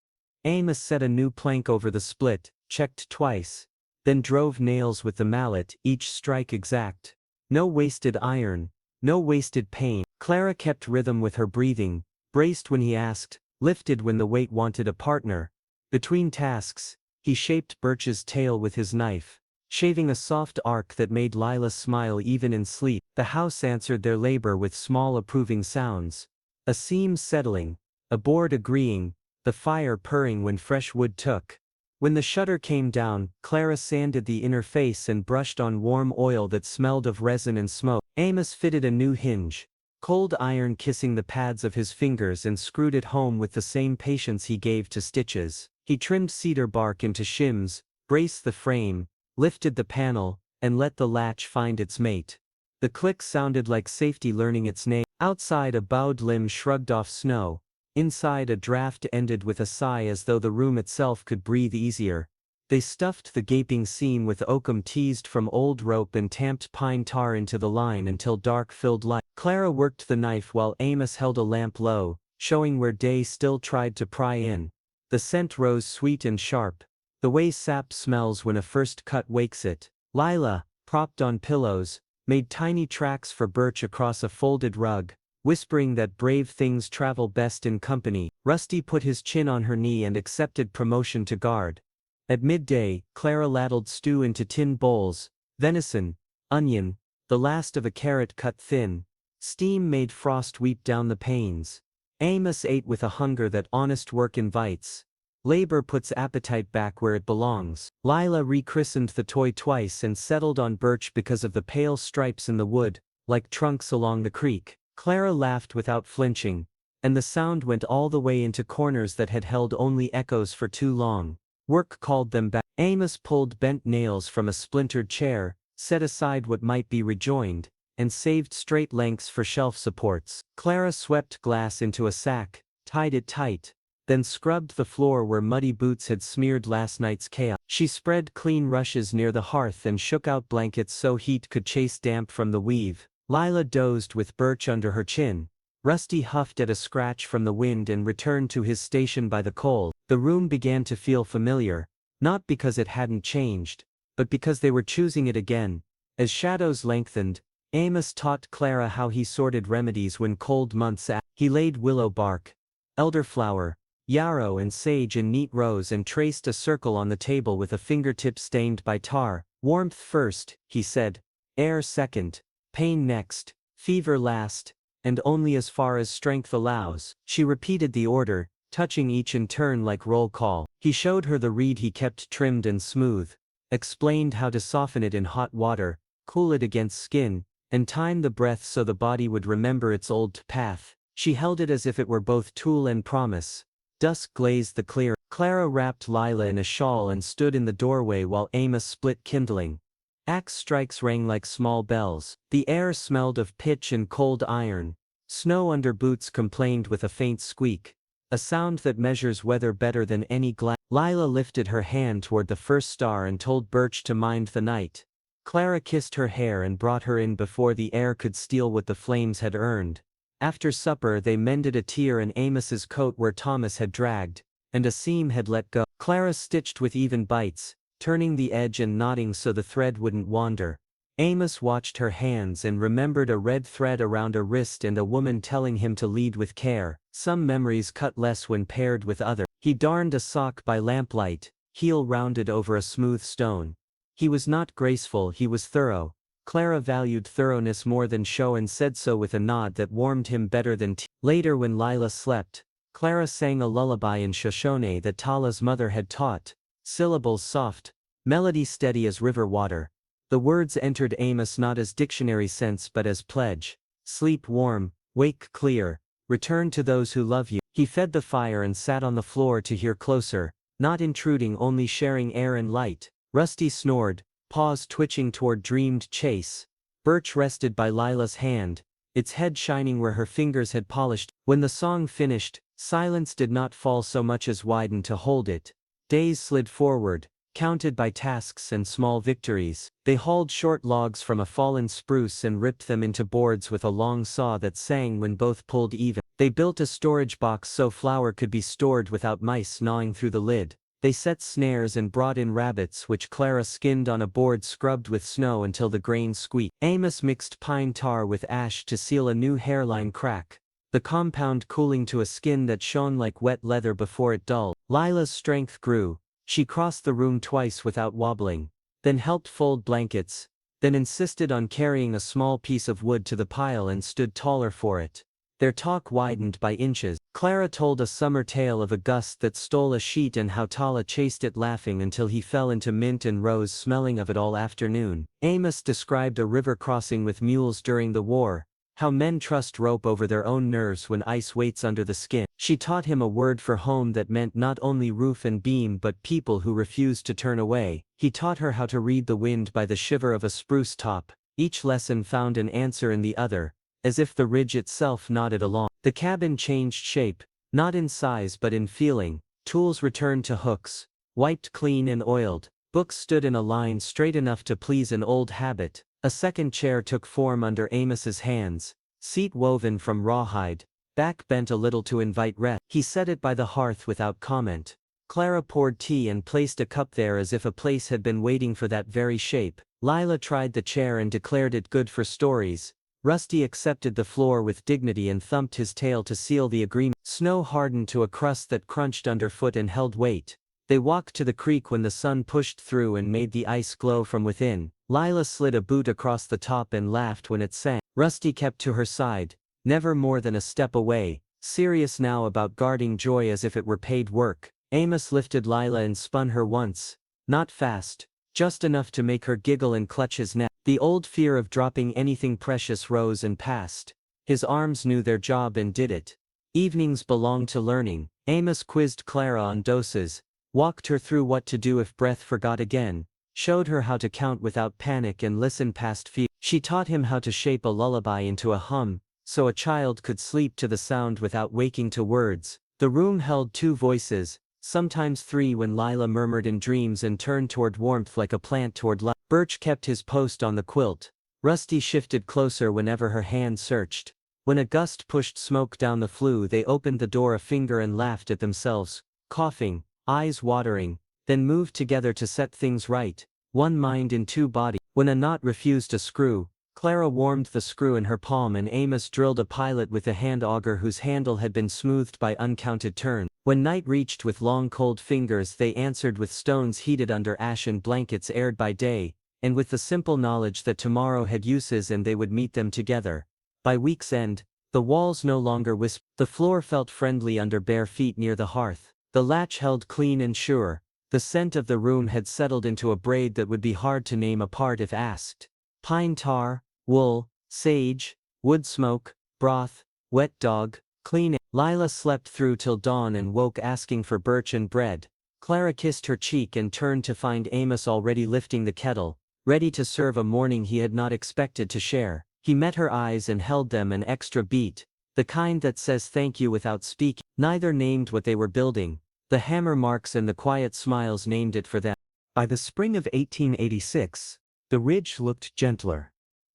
Amos set a new plank over the split, checked twice, then drove nails with the mallet, each strike exact. No wasted iron, no wasted pain. Clara kept rhythm with her breathing, braced when he asked, lifted when the weight wanted a partner. Between tasks, he shaped Birch's tail with his knife, shaving a soft arc that made Lila smile even in sleep. The house answered their labor with small approving sounds. A seam settling, a board agreeing, the fire purring when fresh wood took. When the shutter came down, Clara sanded the inner face and brushed on warm oil that smelled of resin and smoke. Amos fitted a new hinge, cold iron kissing the pads of his fingers, and screwed it home with the same patience he gave to stitches. He trimmed cedar bark into shims, braced the frame, lifted the panel, and let the latch find its mate. The click sounded like safety learning its name. Outside, a bowed limb shrugged off snow. Inside, a draft ended with a sigh as though the room itself could breathe easier. They stuffed the gaping seam with oakum teased from old rope and tamped pine tar into the line until dark filled light. Clara worked the knife while Amos held a lamp low, showing where day still tried to pry in. The scent rose sweet and sharp, the way sap smells when a first cut wakes it. Lila, propped on pillows, made tiny tracks for Birch across a folded rug, whispering that brave things travel best in company. Rusty put his chin on her knee and accepted promotion to guard. At midday, Clara ladled stew into tin bowls, venison, onion, the last of a carrot cut thin. Steam made frost weep down the panes. Amos ate with a hunger that honest work invites. Labor puts appetite back where it belongs. Lila rechristened the toy twice and settled on Birch because of the pale stripes in the wood, like trunks along the creek. Clara laughed without flinching, and the sound went all the way into corners that had held only echoes for too long. Work called them back. Amos pulled bent nails from a splintered chair, set aside what might be rejoined, and saved straight lengths for shelf supports. Clara swept glass into a sack, tied it tight, then scrubbed the floor where muddy boots had smeared last night's chaos. She spread clean rushes near the hearth and shook out blankets so heat could chase damp from the weave. Lila dozed with Birch under her chin. Rusty huffed at a scratch from the wind and returned to his station by the coal. The room began to feel familiar, not because it hadn't changed, but because they were choosing it again. As shadows lengthened, Amos taught Clara how he sorted remedies when cold months he laid willow bark, elderflower, yarrow and sage in neat rows and traced a circle on the table with a fingertip stained by tar. Warmth first, he said, air second, pain next, fever last, and only as far as strength allows. She repeated the order, touching each in turn like roll call. He showed her the reed he kept trimmed and smooth, explained how to soften it in hot water, cool it against skin, and time the breath so the body would remember its old path. She held it as if it were both tool and promise. Dusk glazed the clear. Clara wrapped Lila in a shawl and stood in the doorway while Amos split kindling. Axe strikes rang like small bells. The air smelled of pitch and cold iron. Snow under boots complained with a faint squeak, a sound that measures weather better than any glass. Lila lifted her hand toward the first star and told Birch to mind the night. Clara kissed her hair and brought her in before the air could steal what the flames had earned. After supper they mended a tear in Amos's coat where Thomas had dragged, and a seam had let go. Clara stitched with even bites, turning the edge and knotting so the thread wouldn't wander. Amos watched her hands and remembered a red thread around a wrist and a woman telling him to lead with care. Some memories cut less when paired with others. He darned a sock by lamplight, heel rounded over a smooth stone. He was not graceful, he was thorough. Clara valued thoroughness more than show and said so with a nod that warmed him better than tea. Later when Lila slept, Clara sang a lullaby in Shoshone that Tala's mother had taught, syllables soft, melody steady as river water. The words entered Amos not as dictionary sense but as pledge. Sleep warm, wake clear, return to those who love you. He fed the fire and sat on the floor to hear closer, not intruding, only sharing air and light. Rusty snored, paws twitching toward dreamed chase. Birch rested by Lila's hand, its head shining where her fingers had polished. When the song finished, silence did not fall so much as widen to hold it. Days slid forward, counted by tasks and small victories. They hauled short logs from a fallen spruce and ripped them into boards with a long saw that sang when both pulled even. They built a storage box so flour could be stored without mice gnawing through the lid. They set snares and brought in rabbits which Clara skinned on a board scrubbed with snow until the grain squeaked. Amos mixed pine tar with ash to seal a new hairline crack, the compound cooling to a skin that shone like wet leather before it dulled. Lila's strength grew. She crossed the room twice without wobbling, then helped fold blankets, then insisted on carrying a small piece of wood to the pile and stood taller for it. Their talk widened by inches. Clara told a summer tale of a gust that stole a sheet and how Tala chased it laughing until he fell into mint and rose smelling of it all afternoon. Amos described a river crossing with mules during the war, how men trust rope over their own nerves when ice waits under the skin. She taught him a word for home that meant not only roof and beam but people who refused to turn away. He taught her how to read the wind by the shiver of a spruce top. Each lesson found an answer in the other, as if the ridge itself nodded along. The cabin changed shape, not in size but in feeling. Tools returned to hooks, wiped clean and oiled. Books stood in a line straight enough to please an old habit. A second chair took form under Amos's hands, seat woven from rawhide, back bent a little to invite rest. He set it by the hearth without comment. Clara poured tea and placed a cup there as if a place had been waiting for that very shape. Lila tried the chair and declared it good for stories. Rusty accepted the floor with dignity and thumped his tail to seal the agreement. Snow hardened to a crust that crunched underfoot and held weight. They walked to the creek when the sun pushed through and made the ice glow from within. Lila slid a boot across the top and laughed when it sank. Rusty kept to her side, never more than a step away, serious now about guarding joy as if it were paid work. Amos lifted Lila and spun her once, not fast, just enough to make her giggle and clutch his neck. The old fear of dropping anything precious rose and passed. His arms knew their job and did it. Evenings belonged to learning. Amos quizzed Clara on doses, walked her through what to do if breath forgot again, showed her how to count without panic and listen past fear. She taught him how to shape a lullaby into a hum, so a child could sleep to the sound without waking to words. The room held two voices, sometimes three when Lila murmured in dreams and turned toward warmth like a plant toward life. Birch kept his post on the quilt. Rusty shifted closer whenever her hand searched. When a gust pushed smoke down the flue, they opened the door a finger and laughed at themselves, coughing, eyes watering, then moved together to set things right, one mind in two bodies. When a knot refused a screw, Clara warmed the screw in her palm and Amos drilled a pilot with a hand auger whose handle had been smoothed by uncounted turns. When night reached with long cold fingers, they answered with stones heated under ash and blankets aired by day, and with the simple knowledge that tomorrow had uses and they would meet them together. By week's end, the walls no longer whispered. The floor felt friendly under bare feet near the hearth. The latch held clean and sure. The scent of the room had settled into a braid that would be hard to name apart if asked. Pine tar, wool, sage, wood smoke, broth, wet dog, clean air. Lila slept through till dawn and woke asking for birch and bread. Clara kissed her cheek and turned to find Amos already lifting the kettle, ready to serve a morning he had not expected to share. He met her eyes and held them an extra beat, the kind that says thank you without speaking. Neither named what they were building. The hammer marks and the quiet smiles named it for them. By the spring of 1886, the ridge looked gentler.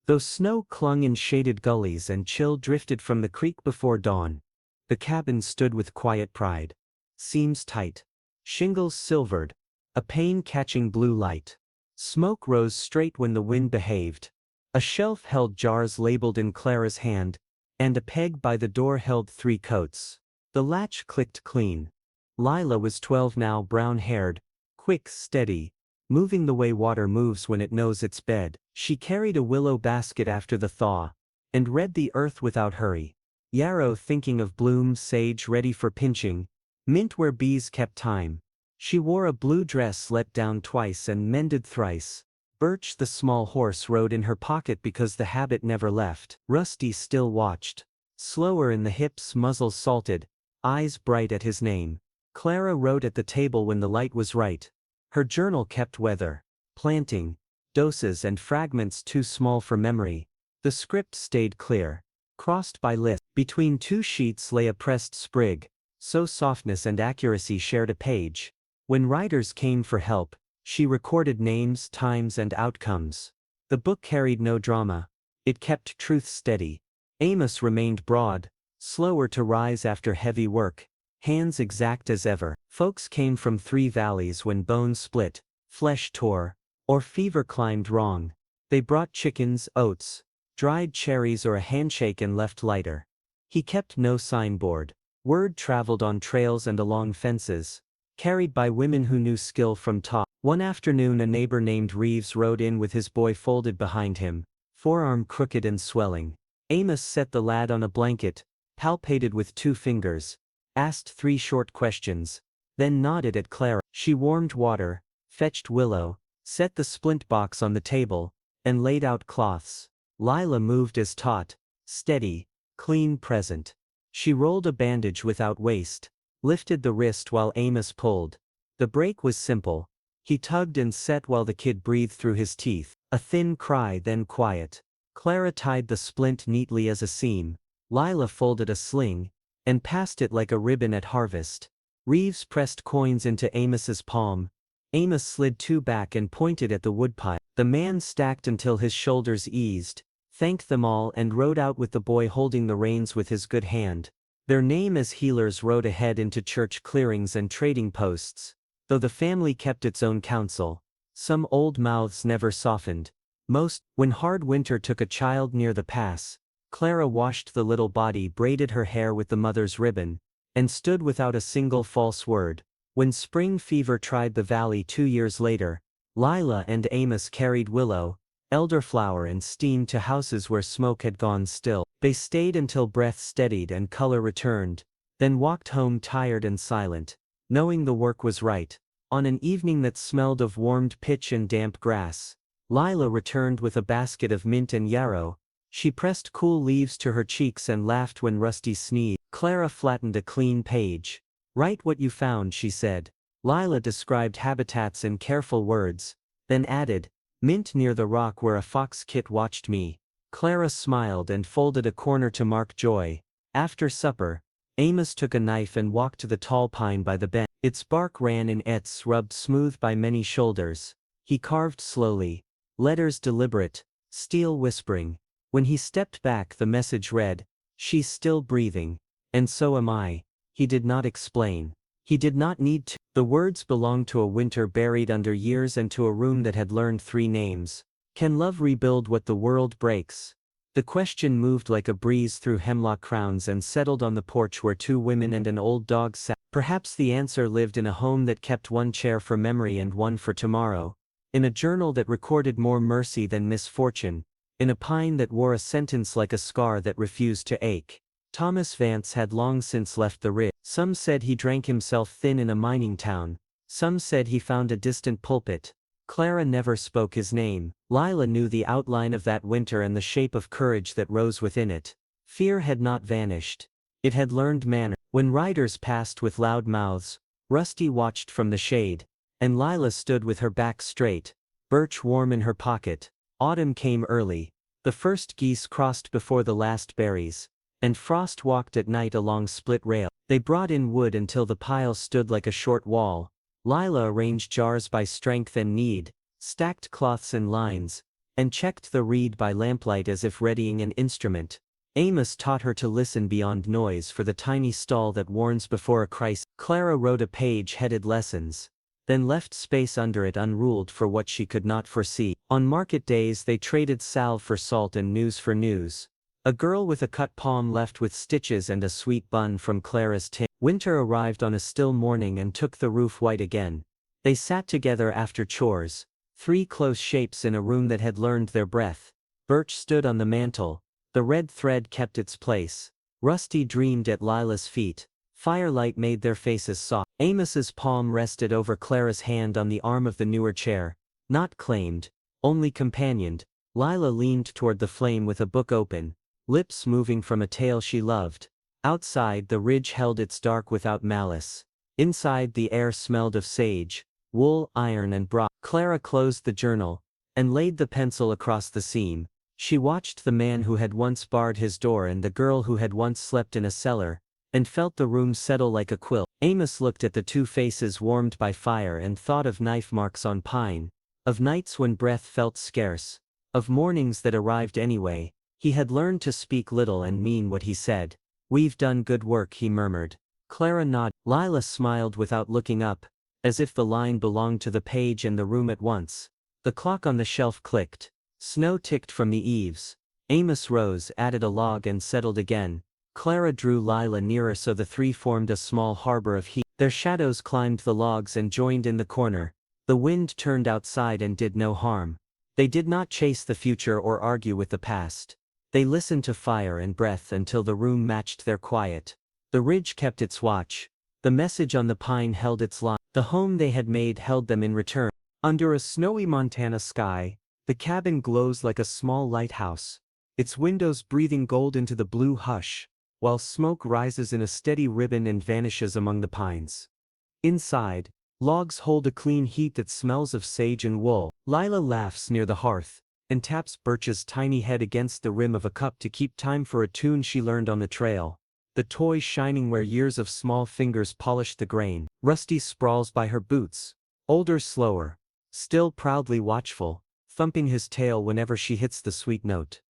Though snow clung in shaded gullies and chill drifted from the creek before dawn, the cabin stood with quiet pride. Seams tight, shingles silvered, a pane-catching blue light. Smoke rose straight when the wind behaved. A shelf held jars labeled in Clara's hand, and a peg by the door held 3 coats. The latch clicked clean. Lila was 12 now, brown-haired, quick, steady, moving the way water moves when it knows its bed. She carried a willow basket after the thaw, and read the earth without hurry. Yarrow thinking of bloom, sage ready for pinching, mint where bees kept time. She wore a blue dress let down twice and mended thrice. Birch the small horse rode in her pocket because the habit never left. Rusty still watched. Slower in the hips, muzzle salted, eyes bright at his name. Clara wrote at the table when the light was right. Her journal kept weather, planting, doses and fragments too small for memory. The script stayed clear, crossed by list. Between two sheets lay a pressed sprig, so softness and accuracy shared a page. When writers came for help, she recorded names, times and outcomes. The book carried no drama. It kept truth steady. Amos remained broad, slower to rise after heavy work, hands exact as ever. Folks came from 3 valleys when bones split, flesh tore, or fever climbed wrong. They brought chickens, oats, dried cherries or a handshake and left lighter. He kept no signboard. Word traveled on trails and along fences, carried by women who knew skill from top. One afternoon a neighbor named Reeves rode in with his boy folded behind him, forearm crooked and swelling. Amos set the lad on a blanket, palpated with 2 fingers, asked 3 short questions, then nodded at Clara. She warmed water, fetched willow, set the splint box on the table, and laid out cloths. Lila moved as taught, steady, clean, present. She rolled a bandage without waste, lifted the wrist while Amos pulled. The break was simple. He tugged and set while the kid breathed through his teeth. A thin cry, then quiet. Clara tied the splint neatly as a seam. Lila folded a sling, and passed it like a ribbon at harvest. Reeves pressed coins into Amos's palm. Amos slid 2 back and pointed at the woodpile. The man stacked until his shoulders eased, thanked them all and rode out with the boy holding the reins with his good hand. Their name as healers rode ahead into church clearings and trading posts. Though the family kept its own counsel, some old mouths never softened. Most, when hard winter took a child near the pass, Clara washed the little body, braided her hair with the mother's ribbon, and stood without a single false word. When spring fever tried the valley 2 years later, Lila and Amos carried willow, elderflower and steam to houses where smoke had gone still. They stayed until breath steadied and color returned, then walked home tired and silent, knowing the work was right. On an evening that smelled of warmed pitch and damp grass, Lila returned with a basket of mint and yarrow. She pressed cool leaves to her cheeks and laughed when Rusty sneezed. Clara flattened a clean page. "Write what you found," she said. Lila described habitats in careful words, then added, "Mint near the rock where a fox kit watched me." Clara smiled and folded a corner to mark joy. After supper, Amos took a knife and walked to the tall pine by the bench. Its bark ran in ets rubbed smooth by many shoulders. He carved slowly, letters deliberate, steel whispering. When he stepped back the message read, "She's still breathing, and so am I." He did not explain. He did not need to. The words belonged to a winter buried under years and to a room that had learned 3 names. Can love rebuild what the world breaks? The question moved like a breeze through hemlock crowns and settled on the porch where 2 women and an old dog sat. Perhaps the answer lived in a home that kept 1 chair for memory and 1 for tomorrow, in a journal that recorded more mercy than misfortune, in a pine that wore a sentence like a scar that refused to ache. Thomas Vance had long since left the ridge. Some said he drank himself thin in a mining town. Some said he found a distant pulpit. Clara never spoke his name. Lila knew the outline of that winter and the shape of courage that rose within it. Fear had not vanished. It had learned manner. When riders passed with loud mouths, Rusty watched from the shade, and Lila stood with her back straight, birch warm in her pocket. Autumn came early. The first geese crossed before the last berries, and Frost walked at night along split rail. They brought in wood until the pile stood like a short wall. Lila arranged jars by strength and need, stacked cloths in lines, and checked the reed by lamplight as if readying an instrument. Amos taught her to listen beyond noise for the tiny stall that warns before a crisis. Clara wrote a page headed Lessons, then left space under it unruled for what she could not foresee. On market days they traded salve for salt and news for news. A girl with a cut palm left with stitches and a sweet bun from Clara's tin. Winter arrived on a still morning and took the roof white again. They sat together after chores, three close shapes in a room that had learned their breath. Birch stood on the mantel. The red thread kept its place. Rusty dreamed at Lila's feet. Firelight made their faces soft. Amos's palm rested over Clara's hand on the arm of the newer chair. Not claimed, only companioned. Lila leaned toward the flame with a book open, lips moving from a tale she loved. Outside the ridge held its dark without malice. Inside the air smelled of sage, wool, iron and broth. Clara closed the journal, and laid the pencil across the seam. She watched the man who had once barred his door and the girl who had once slept in a cellar, and felt the room settle like a quilt. Amos looked at the two faces warmed by fire and thought of knife marks on pine, of nights when breath felt scarce, of mornings that arrived anyway. He had learned to speak little and mean what he said. "We've done good work," he murmured. Clara nodded. Lila smiled without looking up, as if the line belonged to the page and the room at once. The clock on the shelf clicked. Snow ticked from the eaves. Amos rose, added a log and settled again. Clara drew Lila nearer so the three formed a small harbor of heat. Their shadows climbed the logs and joined in the corner. The wind turned outside and did no harm. They did not chase the future or argue with the past. They listened to fire and breath until the room matched their quiet. The ridge kept its watch. The message on the pine held its line. The home they had made held them in return. Under a snowy Montana sky, the cabin glows like a small lighthouse, its windows breathing gold into the blue hush, while smoke rises in a steady ribbon and vanishes among the pines. Inside, logs hold a clean heat that smells of sage and wool. Lila laughs near the hearth, and taps Birch's tiny head against the rim of a cup to keep time for a tune she learned on the trail. The toy shining where years of small fingers polished the grain. Rusty sprawls by her boots, older slower, still proudly watchful, thumping his tail whenever she hits the sweet note.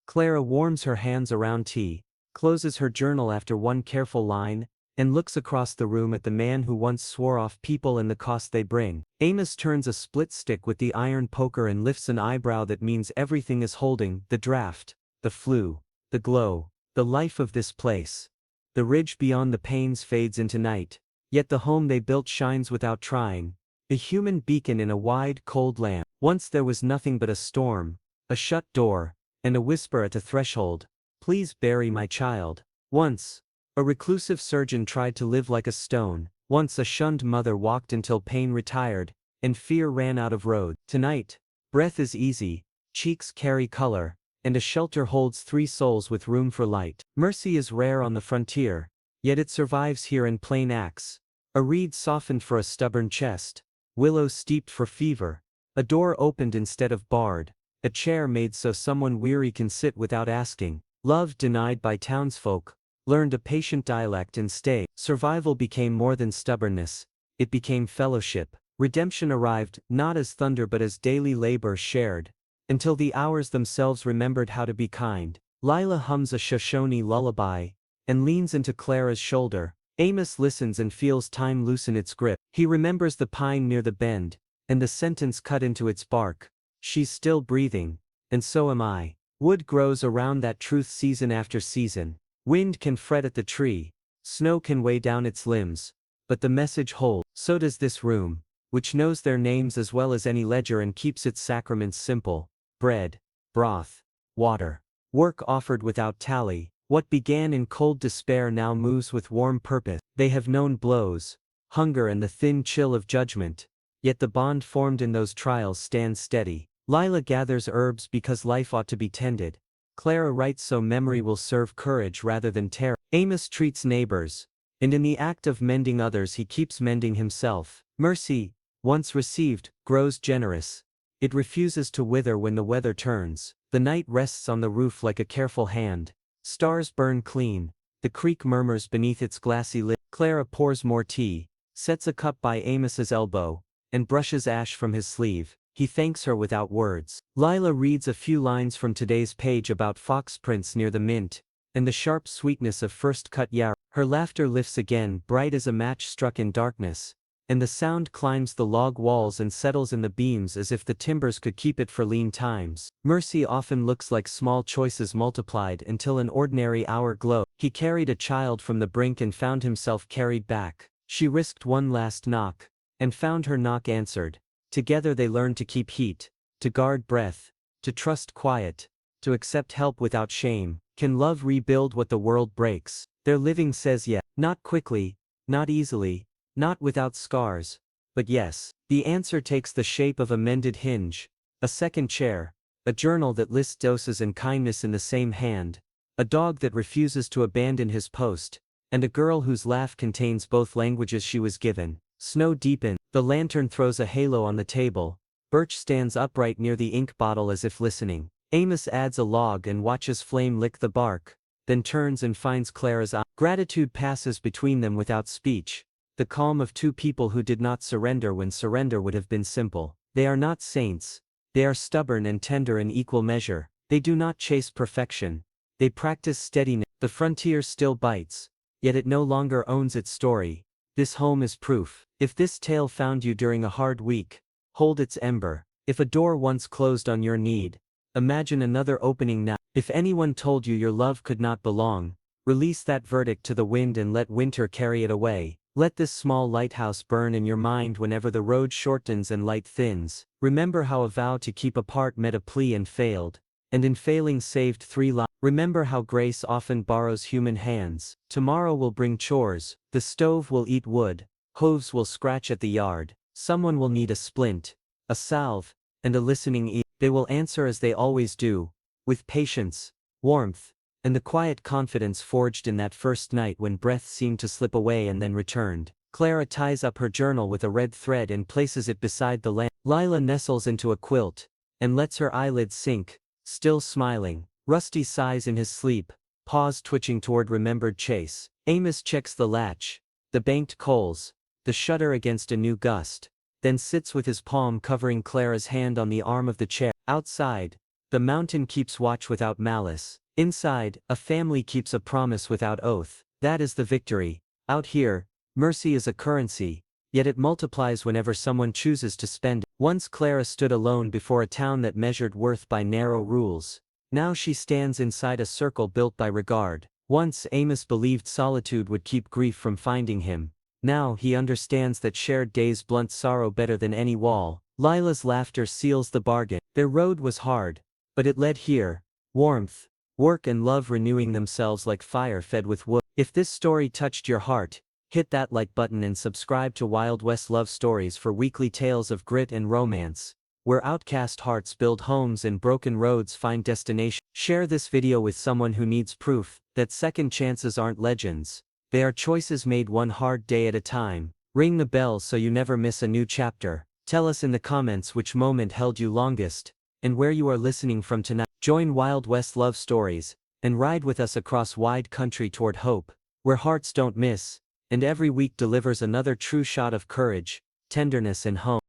Clara warms her hands around tea, closes her journal after one careful line, and looks across the room at the man who once swore off people and the cost they bring. Amos turns a split stick with the iron poker and lifts an eyebrow that means everything is holding: the draft, the flue, the glow, the life of this place. The ridge beyond the panes fades into night, yet the home they built shines without trying, a human beacon in a wide, cold land. Once there was nothing but a storm, a shut door, and a whisper at the threshold: "Please bury my child." Once, a reclusive surgeon tried to live like a stone. Once a shunned mother walked until pain retired, and fear ran out of road. Tonight, breath is easy, cheeks carry color, and a shelter holds three souls with room for light. Mercy is rare on the frontier, yet it survives here in plain acts. A reed softened for a stubborn chest, willow steeped for fever, a door opened instead of barred, a chair made so someone weary can sit without asking. Love denied by townsfolk, learned a patient dialect and stay. Survival became more than stubbornness, it became fellowship. Redemption arrived, not as thunder but as daily labor shared, until the hours themselves remembered how to be kind. Lila hums a Shoshone lullaby, and leans into Clara's shoulder. Amos listens and feels time loosen its grip. He remembers the pine near the bend, and the sentence cut into its bark: "She's still breathing, and so am I." Wood grows around that truth season after season. Wind can fret at the tree, snow can weigh down its limbs, but the message holds. So does this room, which knows their names as well as any ledger and keeps its sacraments simple: bread, broth, water. Work offered without tally. What began in cold despair now moves with warm purpose. They have known blows, hunger and the thin chill of judgment, yet the bond formed in those trials stands steady. Lila gathers herbs because life ought to be tended. Clara writes so memory will serve courage rather than terror. Amos treats neighbors, and in the act of mending others he keeps mending himself. Mercy, once received, grows generous. It refuses to wither when the weather turns. The night rests on the roof like a careful hand. Stars burn clean. The creek murmurs beneath its glassy lid. Clara pours more tea, sets a cup by Amos's elbow, and brushes ash from his sleeve. He thanks her without words. Lila reads a few lines from today's page about fox prints near the mint, and the sharp sweetness of first cut yarrow. Her laughter lifts again, bright as a match struck in darkness, and the sound climbs the log walls and settles in the beams as if the timbers could keep it for lean times. Mercy often looks like small choices multiplied until an ordinary hour glow. He carried a child from the brink and found himself carried back. She risked one last knock, and found her knock answered. Together they learned to keep heat, to guard breath, to trust quiet, to accept help without shame. Can love rebuild what the world breaks? Their living says yes. Not quickly, not easily, not without scars, but yes. The answer takes the shape of a mended hinge, a second chair, a journal that lists doses and kindness in the same hand, a dog that refuses to abandon his post, and a girl whose laugh contains both languages she was given. Snow deepens. The lantern throws a halo on the table. Birch stands upright near the ink bottle as if listening. Amos adds a log and watches flame lick the bark, then turns and finds Clara's eye. Gratitude passes between them without speech. The calm of two people who did not surrender when surrender would have been simple. They are not saints. They are stubborn and tender in equal measure. They do not chase perfection. They practice steadiness. The frontier still bites, yet it no longer owns its story. This home is proof. If this tale found you during a hard week, hold its ember. If a door once closed on your need, imagine another opening now. If anyone told you your love could not belong, release that verdict to the wind and let winter carry it away. Let this small lighthouse burn in your mind whenever the road shortens and light thins. Remember how a vow to keep apart met a plea and failed, and in failing saved 3 lives. Remember how grace often borrows human hands. Tomorrow will bring chores, the stove will eat wood, hooves will scratch at the yard, someone will need a splint, a salve, and a listening ear. They will answer as they always do, with patience, warmth, and the quiet confidence forged in that first night when breath seemed to slip away and then returned. Clara ties up her journal with a red thread and places it beside the lamp. Lila nestles into a quilt, and lets her eyelids sink, still smiling. Rusty sighs in his sleep, paws twitching toward remembered chase. Amos checks the latch, the banked coals, the shutter against a new gust, then sits with his palm covering Clara's hand on the arm of the chair. Outside, the mountain keeps watch without malice. Inside, a family keeps a promise without oath. That is the victory. Out here, mercy is a currency, yet it multiplies whenever someone chooses to spend it. Once Clara stood alone before a town that measured worth by narrow rules. Now she stands inside a circle built by regard. Once Amos believed solitude would keep grief from finding him. Now he understands that shared days blunt sorrow better than any wall. Lila's laughter seals the bargain. Their road was hard, but it led here. Warmth, work and love renewing themselves like fire fed with wood. If this story touched your heart, hit that like button and subscribe to Wild West Love Stories for weekly tales of grit and romance, where outcast hearts build homes and broken roads find destination. Share this video with someone who needs proof that second chances aren't legends. They are choices made one hard day at a time. Ring the bell so you never miss a new chapter. Tell us in the comments which moment held you longest, and where you are listening from tonight. Join Wild West Love Stories, and ride with us across wide country toward hope, where hearts don't miss, and every week delivers another true shot of courage, tenderness and home.